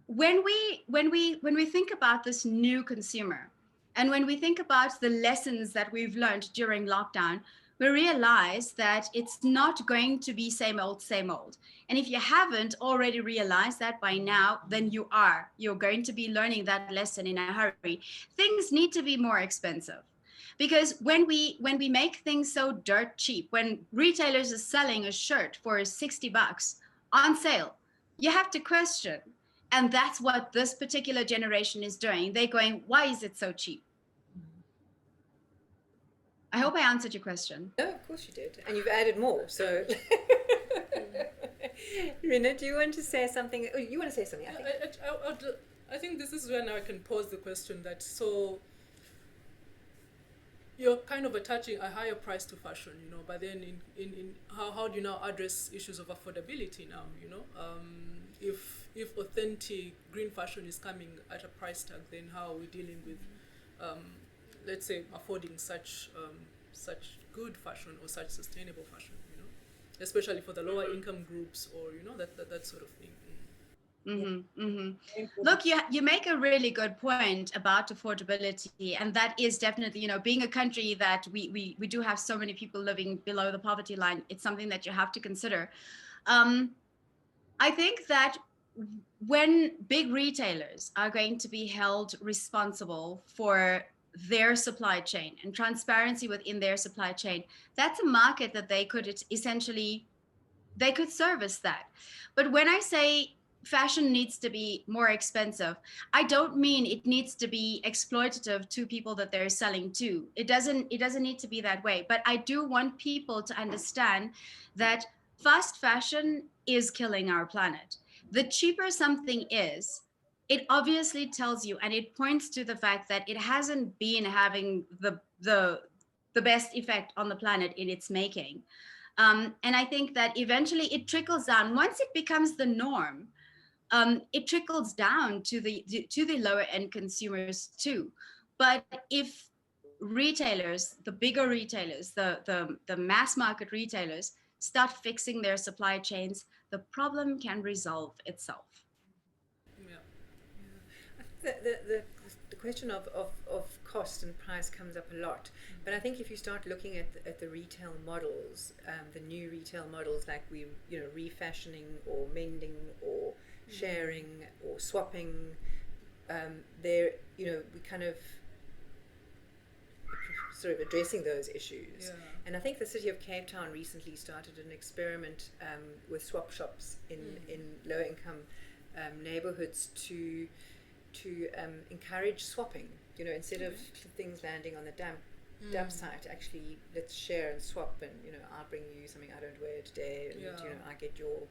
when we think about this new consumer, and when we think about the lessons that we've learned during lockdown, we realize that it's not going to be same old, same old. And if you haven't already realized that by now, then you're going to be learning that lesson in a hurry. Things need to be more expensive. Because when we make things so dirt cheap, when retailers are selling a shirt for $60 on sale, you have to question. And that's what this particular generation is doing. They're going, why is it so cheap? I hope I answered your question. No, of course you did. And you've added more, so... Rena, do you want to say something? Oh, you want to say something, I think. I think this is where now I can pose the question that, so you're kind of attaching a higher price to fashion, you know, but then in how do you now address issues of affordability now, you know? If authentic green fashion is coming at a price tag, then how are we dealing with let's say affording such such good fashion or such sustainable fashion, especially for the lower income groups or, that sort of thing. Mm-hmm, mm-hmm. Look, you make a really good point about affordability, and that is definitely, being a country that we do have so many people living below the poverty line, it's something that you have to consider. I think that when big retailers are going to be held responsible for their supply chain and transparency within their supply chain, that's a market that they could service that. But when I say fashion needs to be more expensive, I don't mean it needs to be exploitative to people that they're selling to. It doesn't need to be that way. But I do want people to understand that fast fashion is killing our planet. The cheaper something is, it obviously tells you, and it points to the fact that it hasn't been having the best effect on the planet in its making. And I think that eventually it trickles down. Once it becomes the norm, it trickles down to the lower end consumers too. But if retailers, the bigger retailers, the mass market retailers start fixing their supply chains, the problem can resolve itself. Yeah. The question of cost and price comes up a lot, but I think if you start looking at the retail models, the new retail models like refashioning or mending or sharing or swapping, we kind of sort of addressing those issues. Yeah. And I think the city of Cape Town recently started an experiment with swap shops in low income neighborhoods to encourage swapping. Instead of things landing on the dump site, actually let's share and swap, and I'll bring you something I don't wear today, and I get your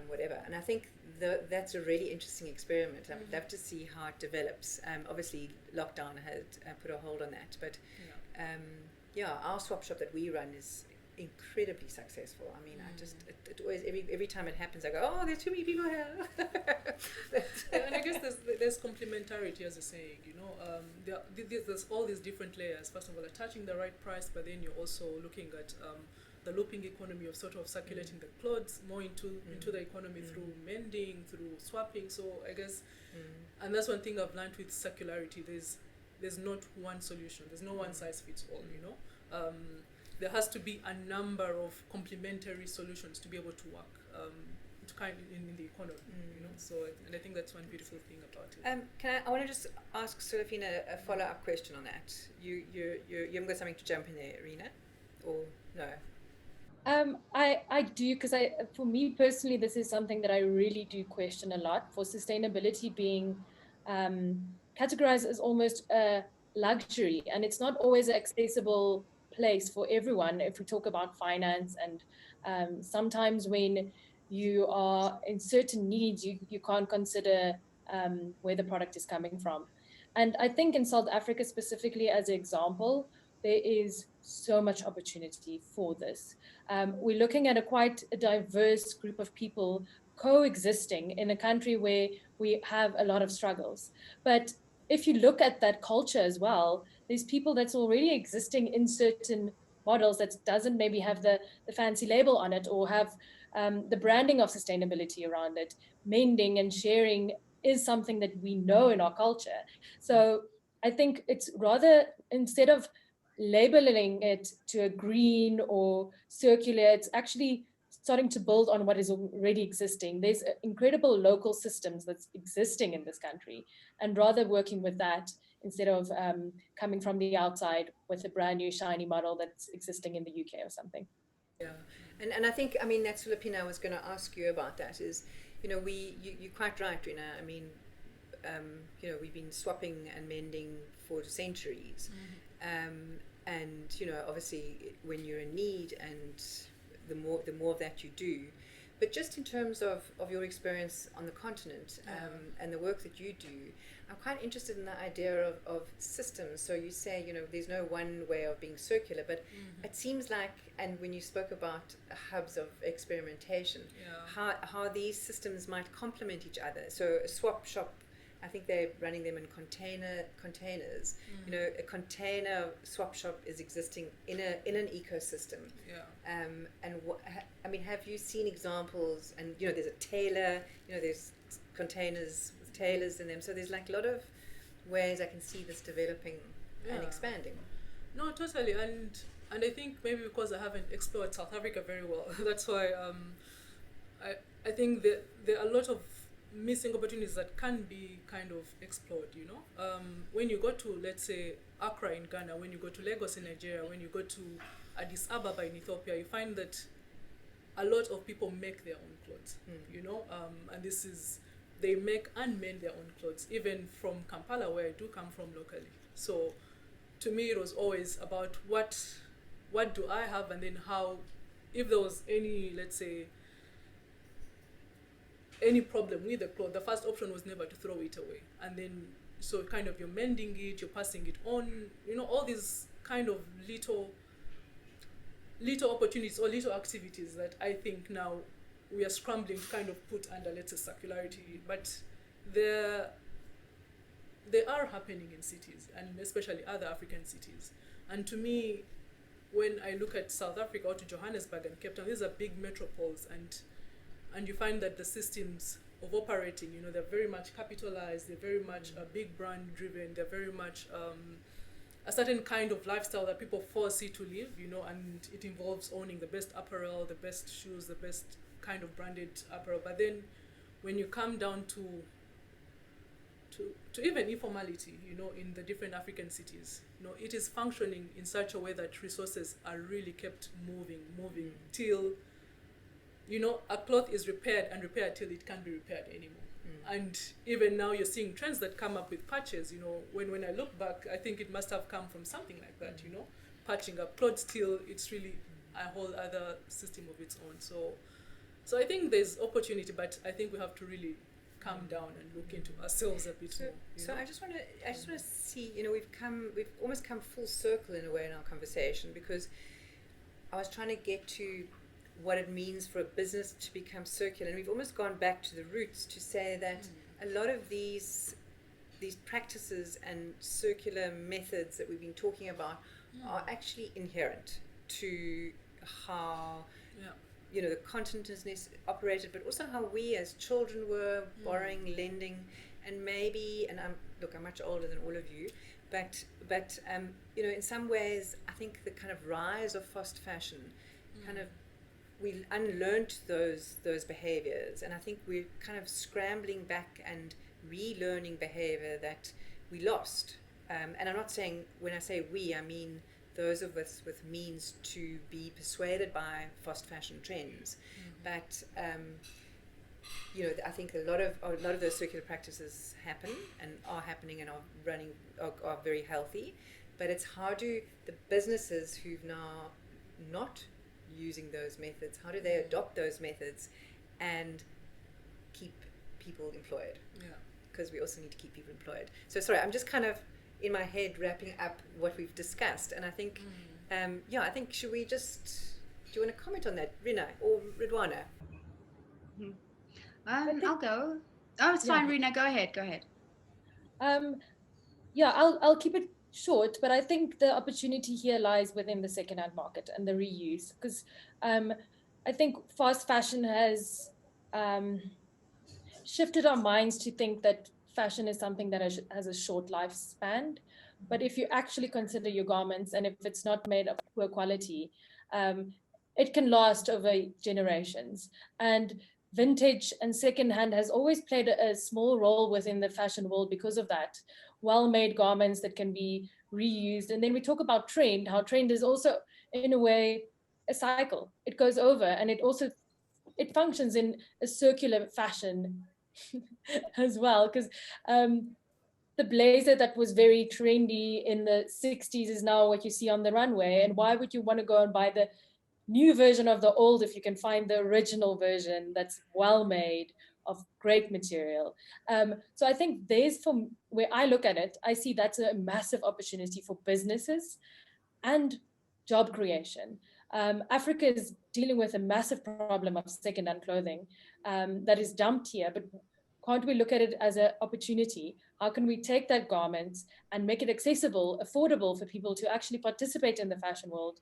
whatever. And I think that's a really interesting experiment. I would love to see how it develops. Obviously lockdown had put a hold on that, but our swap shop that we run is incredibly successful. I mean, I just it always every time it happens I go, oh, there's too many people here. And I guess there's complementarity, as you're saying, there's all these different layers. First of all, attaching the right price, but then you're also looking at the looping economy of sort of circulating the clothes more into the economy through mending, through swapping. So I guess, and that's one thing I've learned with circularity. There's not one solution. There's no one size fits all. There has to be a number of complementary solutions to be able to work to kind of in the economy. So, and I think that's one beautiful thing about it. I want to just ask Serafina a follow-up question on that. You haven't got something to jump in there, Rena, or no? I do, because for me personally, this is something that I really do question a lot. For sustainability being categorized as almost a luxury, and it's not always an accessible place for everyone. If we talk about finance, and sometimes when you are in certain needs, you can't consider where the product is coming from. And I think in South Africa specifically, as an example, there is so much opportunity for this. We're looking at quite a diverse group of people coexisting in a country where we have a lot of struggles. But if you look at that culture as well, there's people that's already existing in certain models that doesn't maybe have the fancy label on it, or have the branding of sustainability around it. Mending and sharing is something that we know in our culture. So I think it's rather, instead of labeling it to a green or circular, it's actually starting to build on what is already existing. There's incredible local systems that's existing in this country, and rather working with that instead of coming from the outside with a brand new shiny model that's existing in the UK or something. Yeah, and I think, that's Filipina, I was going to ask you about that, is, you're quite right, Rina. We've been swapping and mending for centuries. And obviously when you're in need, and the more of that you do. But just in terms of your experience on the continent, and the work that you do, I'm quite interested in the idea of systems. So you say, there's no one way of being circular, but it seems like, and when you spoke about hubs of experimentation, how these systems might complement each other. So a swap shop I think they're running them in containers. You know, a container swap shop is existing in an ecosystem. Yeah. And I mean, have you seen examples? And you know, there's a tailor. You know, there's containers with tailors in them. So there's like a lot of ways I can see this developing and expanding. No, totally. And I think maybe because I haven't explored South Africa very well, that's why I think that there are a lot of missing opportunities that can be kind of explored, you know. When you go to, let's say, Accra in Ghana, when you go to Lagos in Nigeria, when you go to Addis Ababa in Ethiopia, you find that a lot of people make their own clothes, you know, and they make and mend their own clothes, even from Kampala, where I do come from locally. So to me, it was always about what do I have, and then how, if there was any, let's say, any problem with the cloth, the first option was never to throw it away. And then, so kind of you're mending it, you're passing it on, you know, all these kind of little opportunities or little activities that I think now we are scrambling to kind of put under, let's say, circularity. But they are happening in cities, and especially other African cities. And to me, when I look at South Africa or to Johannesburg and Cape Town, these are big metropoles, and you find that the systems of operating, you know, they're very much capitalized, they're very much big brand driven, they're very much a certain kind of lifestyle that people foresee to live, you know, and it involves owning the best apparel, the best shoes, the best kind of branded apparel. But then when you come down to even informality, you know, in the different African cities, you know, it is functioning in such a way that resources are really kept moving till, you know, a cloth is repaired till it can't be repaired anymore. And even now you're seeing trends that come up with patches, you know, when I look back, I think it must have come from something like that, you know, patching up clothes till it's really a whole other system of its own. So I think there's opportunity, but I think we have to really calm down and look into ourselves a bit more. So I just want to see, you know, we've almost come full circle in a way in our conversation, because I was trying to get to what it means for a business to become circular, and we've almost gone back to the roots to say that a lot of these practices and circular methods that we've been talking about are actually inherent to how you know the continent is operated, but also how we as children were borrowing, lending, and maybe, and I'm much older than all of you, but you know, in some ways I think the kind of rise of fast fashion kind of, we unlearned those behaviors, and I think we're kind of scrambling back and relearning behavior that we lost. And I'm not saying, when I say we, I mean those of us with means to be persuaded by fast fashion trends. But you know, I think a lot of those circular practices happen and are happening and are very healthy. But it's how do the businesses who've now not using those methods, how do they adopt those methods and keep people employed? Because we also need to keep people employed. So sorry, I'm just kind of in my head wrapping up what we've discussed, and I think I think, should we just, do you want to comment on that, Rina or Ridwana? I'll go. Oh, it's fine, Rina, go ahead. I'll keep it short, but I think the opportunity here lies within the second-hand market and the reuse, because I think fast fashion has shifted our minds to think that fashion is something that has a short lifespan. But if you actually consider your garments, and if it's not made of poor quality, it can last over generations. And vintage and secondhand has always played a small role within the fashion world because of that. Well-made garments that can be reused. And then we talk about trend, how trend is also, in a way, a cycle. It goes over, and it functions in a circular fashion as well, because the blazer that was very trendy in the 60s is now what you see on the runway. And why would you want to go and buy the new version of the old if you can find the original version that's well made, of great material? So I think there's, from where I look at it, I see that's a massive opportunity for businesses and job creation. Africa is dealing with a massive problem of second-hand clothing that is dumped here, but can't we look at it as an opportunity? How can we take that garment and make it accessible, affordable for people to actually participate in the fashion world,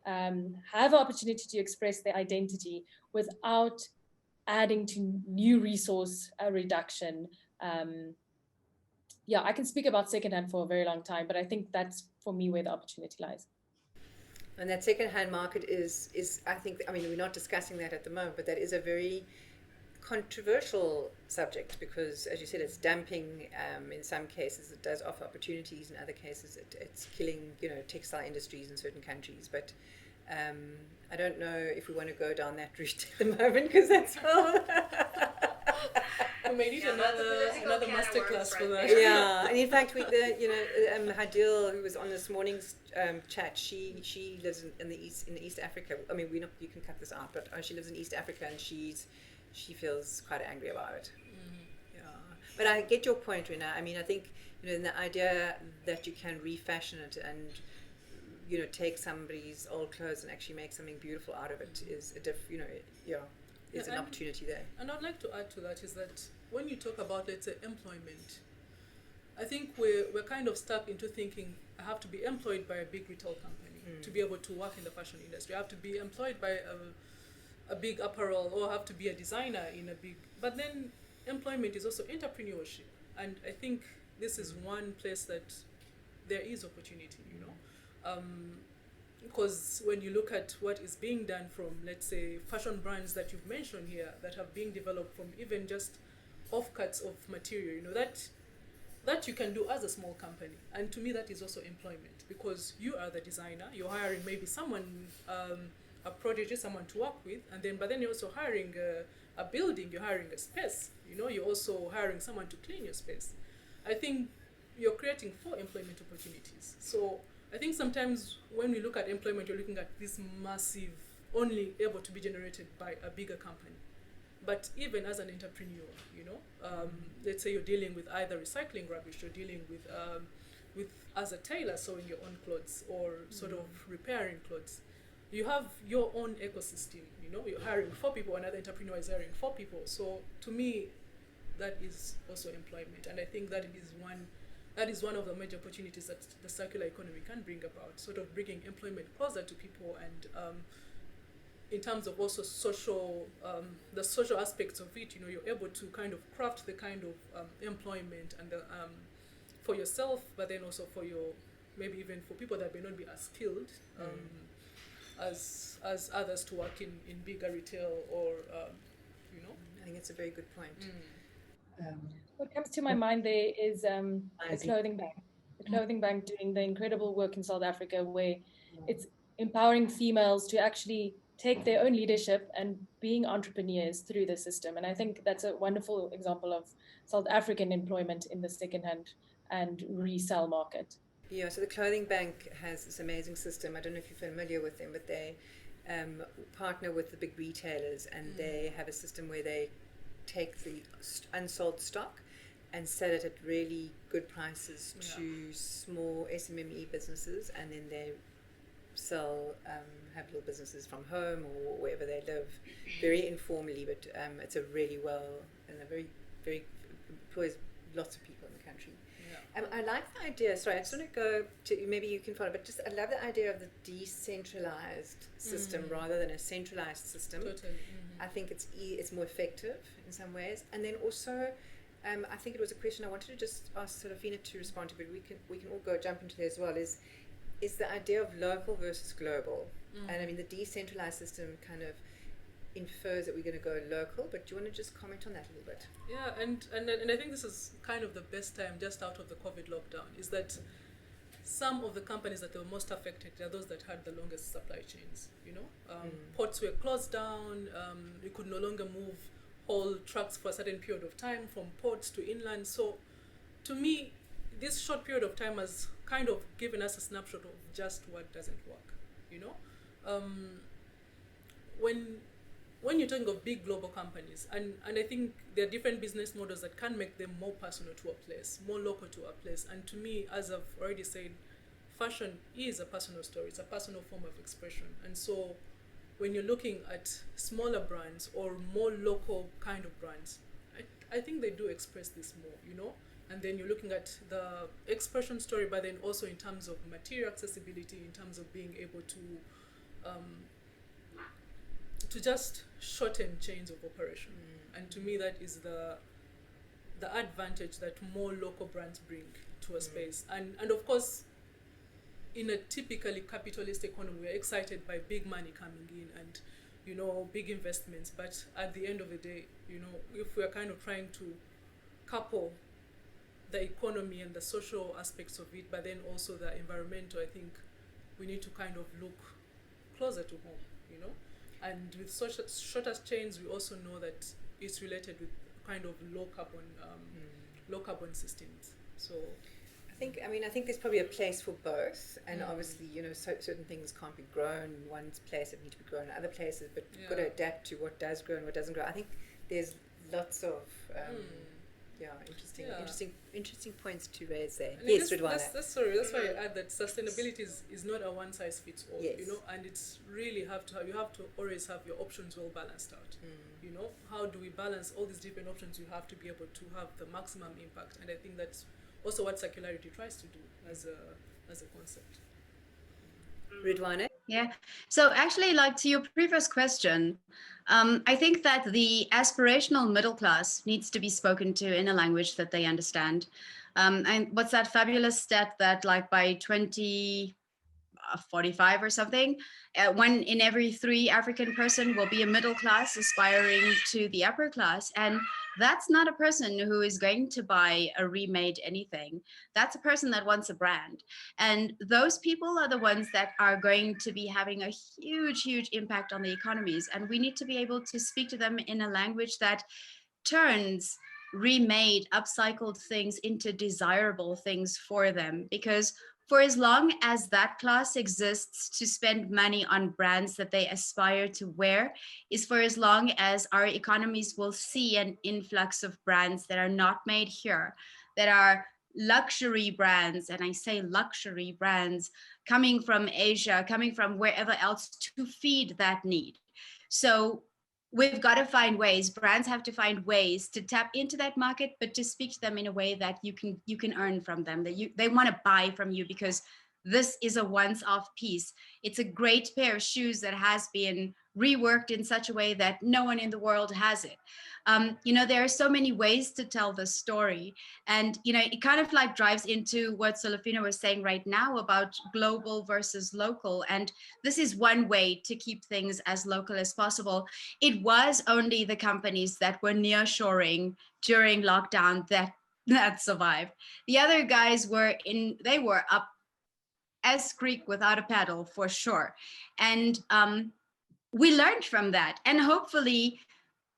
have an opportunity to express their identity without adding to new resource reduction? Yeah, I can speak about secondhand for a very long time, but I think that's for me where the opportunity lies. And that second-hand market is I think, I mean, we're not discussing that at the moment, but that is a very controversial subject because, as you said, it's dumping. In some cases, it does offer opportunities. In other cases, it's killing, textile industries in certain countries. But I don't know if we want to go down that route at the moment because that's all. We may need another masterclass for that. Yeah, and in fact, Hadil, who was on this morning's chat, she lives in East Africa. I mean, you can cut this out, but she lives in East Africa, and she feels quite angry about it. Yeah, but I get your point, Rina. I mean, I think the idea that you can refashion it and take somebody's old clothes and actually make something beautiful out of it is is an opportunity there. And I'd like to add to that is that when you talk about, let's say, employment, I think we're kind of stuck into thinking I have to be employed by a big retail company to be able to work in the fashion industry. I have to be employed by a big apparel, or have to be a designer in a big. But then employment is also entrepreneurship, and I think this is one place that there is opportunity. Because when you look at what is being done from, let's say, fashion brands that you've mentioned here that have been developed from even just offcuts of material, that you can do as a small company. And to me, that is also employment because you are the designer. You're hiring maybe someone, a protege, someone to work with, but then you're also hiring a building, you're hiring a space. You're also hiring someone to clean your space. I think you're creating 4 employment opportunities. So I think sometimes when we look at employment, you're looking at this massive, only able to be generated by a bigger company. But even as an entrepreneur, let's say you're dealing with either recycling rubbish, you're dealing with as a tailor sewing your own clothes or sort of repairing clothes. You have your own ecosystem. You're hiring 4 people, another entrepreneur is hiring 4 people. So to me, that is also employment, and I think that is one of the major opportunities that the circular economy can bring about, sort of bringing employment closer to people, and in terms of also the social aspects of it, you're able to kind of craft the kind of employment and for yourself, but then also for maybe even for people that may not be as skilled as others to work in bigger retail or, I think it's a very good point. What comes to my mind there is the clothing bank. The clothing bank doing the incredible work in South Africa where it's empowering females to actually take their own leadership and being entrepreneurs through the system. And I think that's a wonderful example of South African employment in the secondhand and resale market. Yeah, so the clothing bank has this amazing system. I don't know if you're familiar with them, but they partner with the big retailers, and they have a system where they take the unsold stock and sell it at really good prices to small SMME businesses, and then they sell, have little businesses from home or wherever they live, very informally, but it's a really and a very, very employs lots of people in the country. I like the idea, sorry, I just want to go to, maybe you can follow, but just I love the idea of the decentralized system rather than a centralized system. Totally. I think it's more effective in some ways. And then also, I think it was a question I wanted to just ask Serafina to respond to, but we can all jump into there as well, is the idea of local versus global. And I mean, the decentralized system kind of infers that we're going to go local, but do you want to just comment on that a little bit? Yeah, and I think this is kind of the best time just out of the COVID lockdown, is that some of the companies that were most affected are those that had the longest supply chains. Ports were closed down. You could no longer move whole trucks for a certain period of time from ports to inland. So to me, this short period of time has kind of given us a snapshot of just what doesn't work. When you're talking of big global companies, and I think there are different business models that can make them more personal to a place, more local to a place. And to me, as I've already said, fashion is a personal story. It's a personal form of expression. And so when you're looking at smaller brands or more local kind of brands, I think they do express this more, you know. And then you're looking at the expression story, but then also in terms of material accessibility, in terms of being able to just shorten chains of operation. And to me, that is the advantage that more local brands bring to a space. And of course, in a typically capitalist economy, we're excited by big money coming in and, you know, big investments. But at the end of the day, you know, if we're kind of trying to couple the economy and the social aspects of it, but then also the environmental, I think we need to kind of look closer to home, you know. And with shorter chains, we also know that it's related with kind of low carbon systems. So I think there's probably a place for both, and obviously, you know, certain things can't be grown in one place that need to be grown in other places, but you've got to adapt to what does grow and what doesn't grow. I think there's lots of interesting points to raise there. And yes, Ridwana. That's why I add that sustainability is not a one size fits all. Yes. You know, and it's really you have to always have your options well balanced out. You know, how do we balance all these different options? You have to be able to have the maximum impact, and I think that's also what circularity tries to do as a concept. Ridwana? Yeah. So actually, like to your previous question, I think that the aspirational middle class needs to be spoken to in a language that they understand. And what's that fabulous stat that like by 2045 or something, 1 in every 3 African person will be a middle class aspiring to the upper class. And that's not a person who is going to buy a remade anything. That's a person that wants a brand. And those people are the ones that are going to be having a huge, huge impact on the economies. And we need to be able to speak to them in a language that turns remade, upcycled things into desirable things for them. Because for as long as that class exists to spend money on brands that they aspire to wear, is for as long as our economies will see an influx of brands that are not made here, that are luxury brands, and I say luxury brands, coming from Asia, coming from wherever else to feed that need. So we've got to find ways, brands have to find ways to tap into that market, but to speak to them in a way that you can earn from them, that they want to buy from you, because this is a once-off piece. It's a great pair of shoes that has been reworked in such a way that no one in the world has it. You know, there are so many ways to tell the story. And, you know, it kind of like drives into what Solofina was saying right now about global versus local. And this is one way to keep things as local as possible. It was only the companies that were nearshoring during lockdown that survived. The other guys were up as creek without a paddle for sure. And we learned from that. And hopefully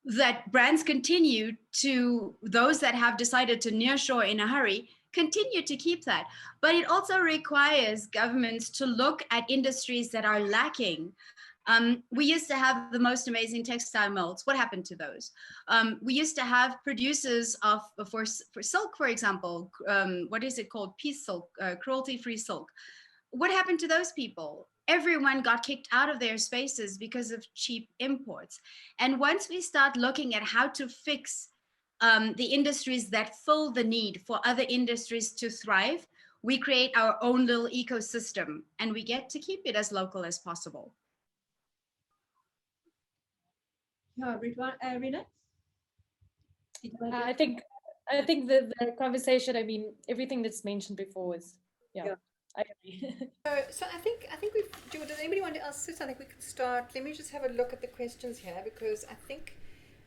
that brands continue to, those that have decided to nearshore in a hurry, continue to keep that. But it also requires governments to look at industries that are lacking. We used to have the most amazing textile molds. What happened to those? We used to have producers for silk, for example. What is it called? Peace silk, cruelty-free silk. What happened to those people? Everyone got kicked out of their spaces because of cheap imports. And once we start looking at how to fix the industries that fill the need for other industries to thrive, we create our own little ecosystem, and we get to keep it as local as possible. Yeah, Rina? I think the conversation, I mean, everything that's mentioned before is, yeah. I agree. So I think does anybody want else sit? I think we can start. Let me just have a look at the questions here, because I think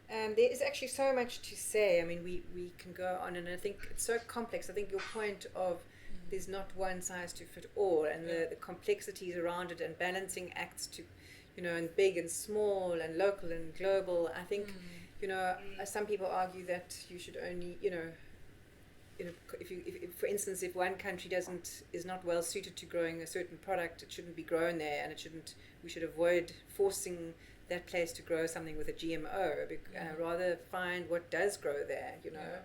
there is actually so much to say. I mean, we can go on, and I think it's so complex. I think your point of there's not one size to fit all, and the complexities around it, and balancing acts to, you know, and big and small and local and global. I think, you know, some people argue that you should only, you know, if for instance, if one country is not well suited to growing a certain product, it shouldn't be grown there, and we should avoid forcing that place to grow something with a GMO, rather find what does grow there, you know,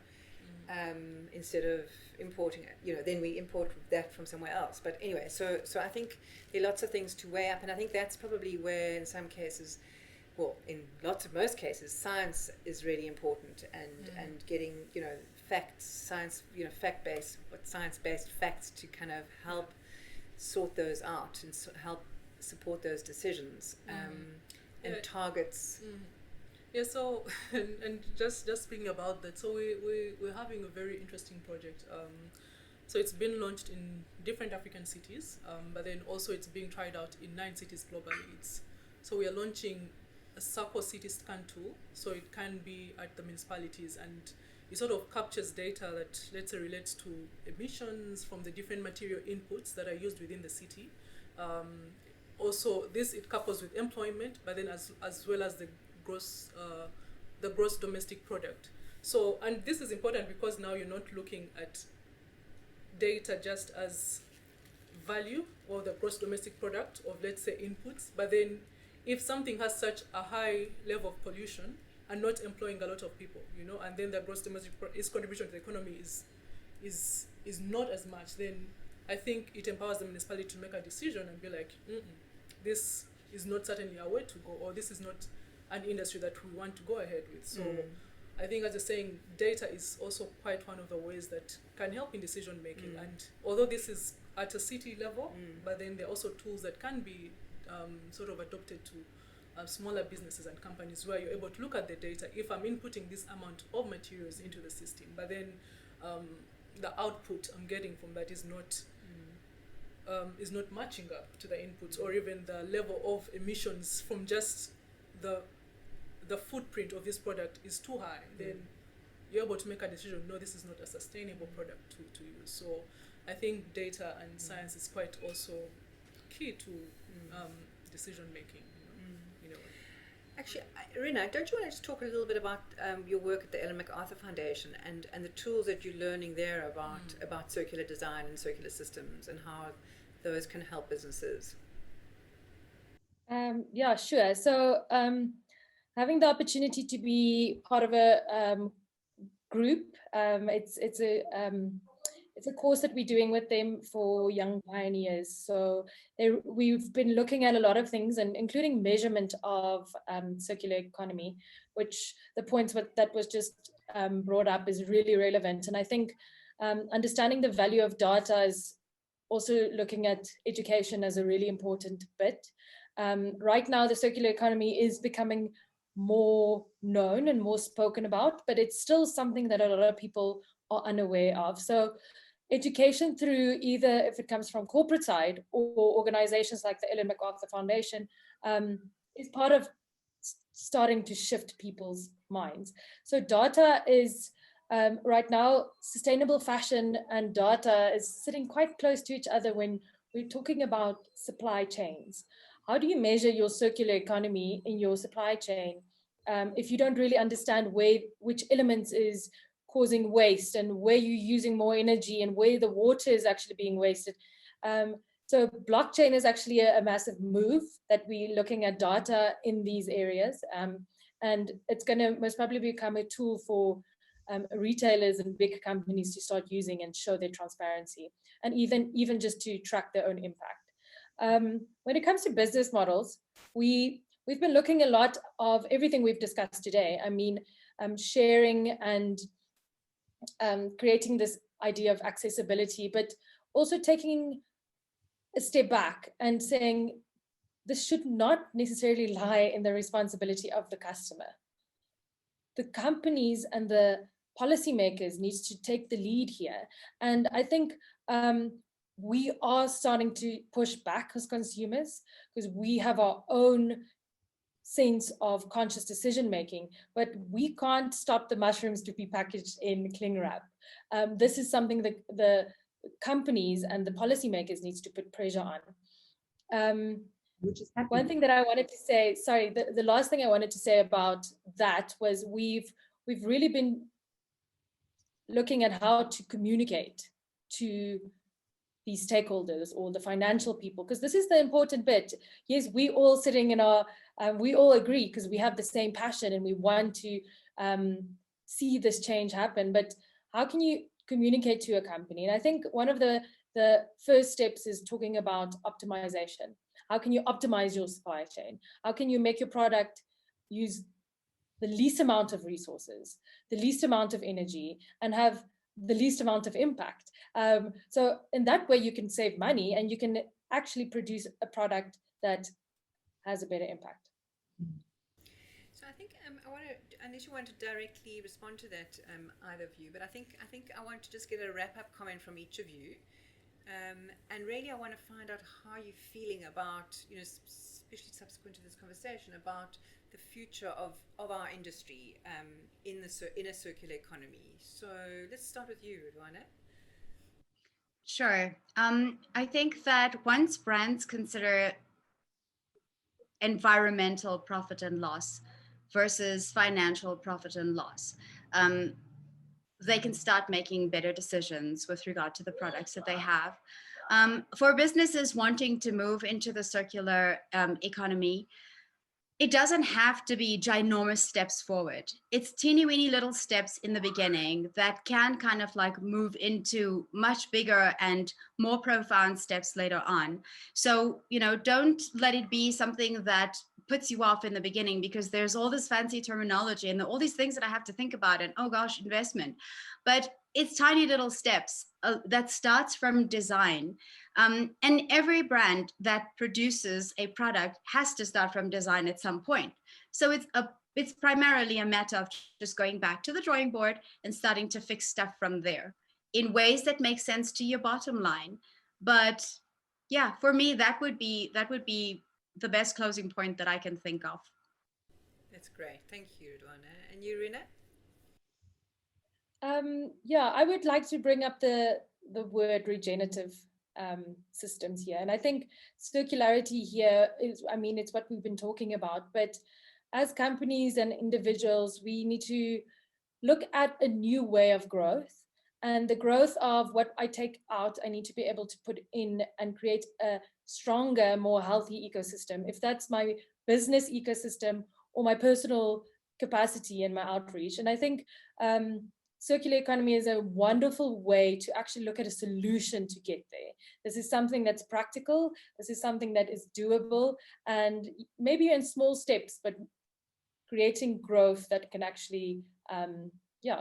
instead of importing it, you know, then we import that from somewhere else. But anyway, so I think there are lots of things to weigh up, and I think that's probably where in some cases well, in most cases, science is really important, and getting, facts, science, science-based facts to kind of help sort those out and help support those decisions, and targets. Yeah, so and just speaking about that, so we're having a very interesting project. So it's been launched in different African cities, but then also it's being tried out in 9 cities globally. So we are launching a Circle City Scan tool, so it can be at the municipalities, and it sort of captures data that, let's say, relates to emissions from the different material inputs that are used within the city. Also, it couples with employment, but then as well as the gross domestic product. So, and this is important because now you're not looking at data just as value or the gross domestic product of, let's say, inputs, but then if something has such a high level of pollution and not employing a lot of people, and then the gross domestic its contribution to the economy is not as much, then I think it empowers the municipality to make a decision and be like, this is not certainly a way to go, or this is not an industry that we want to go ahead with. So I think, as you're saying, data is also quite one of the ways that can help in decision making. And although this is at a city level, but then there are also tools that can be sort of adopted to smaller businesses and companies, where you're able to look at the data. If I'm inputting this amount of materials into the system, but then the output I'm getting from that is not matching up to the inputs, or even the level of emissions from just the footprint of this product is too high, then you're able to make a decision, no, this is not a sustainable product to use. So I think data and science is quite also key to decision making. Actually, Rena, don't you want to just talk a little bit about your work at the Ellen MacArthur Foundation and the tools that you're learning there about circular design and circular systems, and how those can help businesses? Yeah, sure. So having the opportunity to be part of a group, it's a course that we're doing with them for young pioneers. So we've been looking at a lot of things, and including measurement of circular economy, which the points that was just brought up is really relevant. And I think understanding the value of data is also looking at education as a really important bit. Right now, the circular economy is becoming more known and more spoken about, but it's still something that a lot of people are unaware of. So education through either, if it comes from corporate side or organizations like the Ellen MacArthur Foundation, is part of starting to shift people's minds. So data is, right now, sustainable fashion and data is sitting quite close to each other when we're talking about supply chains. How do you measure your circular economy in your supply chain if you don't really understand which elements is causing waste, and where you're using more energy, and where the water is actually being wasted? So blockchain is actually a massive move that we're looking at data in these areas. And it's going to most probably become a tool for retailers and big companies to start using and show their transparency, and even just to track their own impact. When it comes to business models, we've been looking a lot of everything we've discussed today. I mean, sharing and creating this idea of accessibility, but also taking a step back and saying this should not necessarily lie in the responsibility of the customer. The companies and the policymakers needs to take the lead here. And I think we are starting to push back as consumers, because we have our own sense of conscious decision making, but we can't stop the mushrooms to be packaged in cling wrap. This is something that the companies and the policymakers needs to put pressure on. Which is happening. One thing that I wanted to say, sorry, the last thing I wanted to say about that was we've really been looking at how to communicate to these stakeholders or the financial people, because this is the important bit. Yes, we all sitting in our, we all agree because we have the same passion and we want to see this change happen, but how can you communicate to a company? And I think one of the first steps is talking about optimization. How can you optimize your supply chain? How can you make your product use the least amount of resources, the least amount of energy, and have the least amount of impact. So in that way, you can save money and you can actually produce a product that has a better impact. So I think I want to, unless you want to directly respond to that, either of you, but I think I want to just get a wrap-up comment from each of you, and really I want to find out how you're feeling about, especially subsequent to this conversation, about the future of our industry in a circular economy. So let's start with you, Ridwana. Sure. I think that once brands consider environmental profit and loss versus financial profit and loss, they can start making better decisions with regard to the products that they have. For businesses wanting to move into the circular economy, it doesn't have to be ginormous steps forward. It's teeny weeny little steps in the beginning that can kind of like move into much bigger and more profound steps later on. So, don't let it be something that puts you off in the beginning, because there's all this fancy terminology and all these things that I have to think about, and oh gosh, investment. But it's tiny little steps that starts from design. And every brand that produces a product has to start from design at some point. So it's primarily a matter of just going back to the drawing board and starting to fix stuff from there in ways that make sense to your bottom line. But yeah, for me, that would be the best closing point that I can think of. That's great. Thank you, Ridwana. And you, Rina? Yeah, I would like to bring up the word regenerative systems here. And I think circularity here is, it's what we've been talking about, but as companies and individuals, we need to look at a new way of growth. And the growth of what I take out, I need to be able to put in and create a stronger, more healthy ecosystem. If that's my business ecosystem or my personal capacity and my outreach. And I think circular economy is a wonderful way to actually look at a solution to get there. This is something that's practical. This is something that is doable, and maybe in small steps, but creating growth that can actually,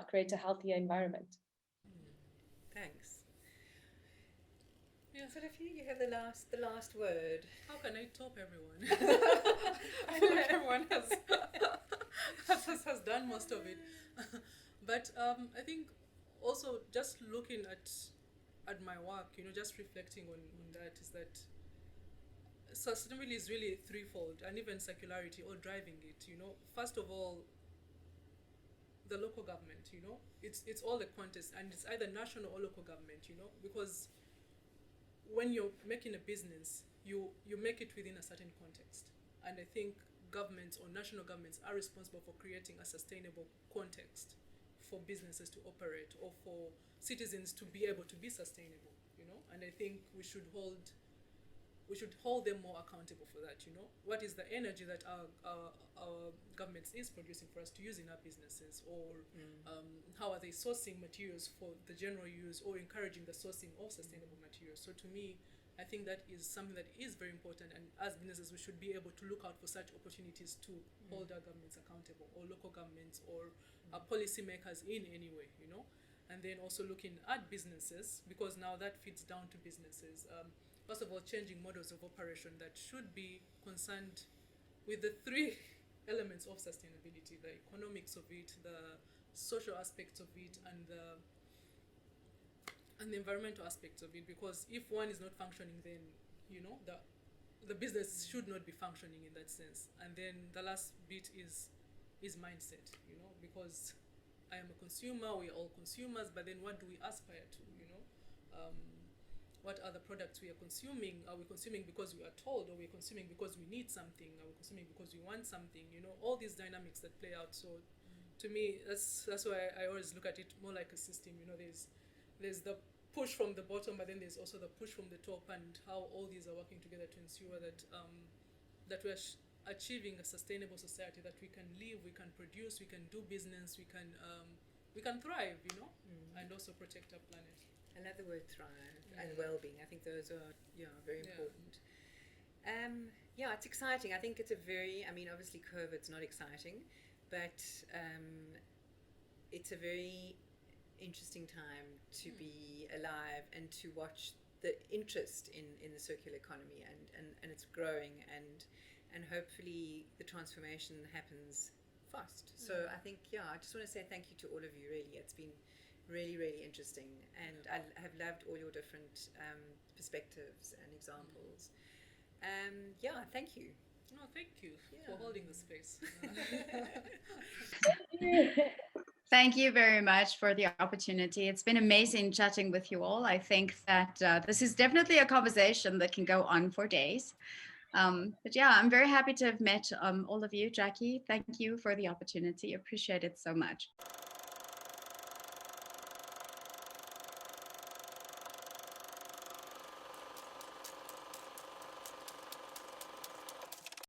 create a healthier environment. Thanks. Yeah, Sophie, you have the last word. How can I top everyone? I feel like everyone has done most of it. But I think also just looking at my work, just reflecting on that, is that sustainability is really threefold, and even circularity, or driving it. First of all, the local government. It's all a contest, and it's either national or local government. Because when you're making a business, you make it within a certain context, and I think governments or national governments are responsible for creating a sustainable context for businesses to operate, or for citizens to be able to be sustainable, and I think we should hold them more accountable for that. What is the energy that our governments is producing for us to use in our businesses, or how are they sourcing materials for the general use, or encouraging the sourcing of sustainable materials. So to me, I think that is something that is very important, and as businesses we should be able to look out for such opportunities to hold our governments accountable, or local governments, or policymakers in any way, and then also looking at businesses, because now that feeds down to businesses. First of all, changing models of operation that should be concerned with the three elements of sustainability: the economics of it, the social aspects of it, and the environmental aspects of it. Because if one is not functioning, then the business should not be functioning in that sense. And then the last bit is mindset, because I am a consumer, we're all consumers, but then what do we aspire to, what are the products we are consuming? Are we consuming because we are told, or we're consuming because we need something? Are we consuming because we want something? All these dynamics that play out. So to me, that's why I always look at it more like a system. There's the push from the bottom, but then there's also the push from the top, and how all these are working together to ensure that that we are achieving a sustainable society, that we can live, we can produce, we can do business, we can thrive, and also protect our planet. I love the word thrive and well-being. I think those are very important. Yeah, it's exciting. I think it's a very, I mean, obviously COVID's not exciting, but it's a very interesting time to be alive and to watch the interest in the circular economy, and it's growing, and hopefully the transformation happens fast. So I think, yeah, I just want to say thank you to all of you, really. It's been really, really interesting, and I have loved all your different perspectives and examples. Yeah, thank you. Oh, thank you for holding the space. Thank you very much for the opportunity. It's been amazing chatting with you all. I think that this is definitely a conversation that can go on for days. But yeah, I'm very happy to have met all of you. Jackie, thank you for the opportunity. Appreciate it so much.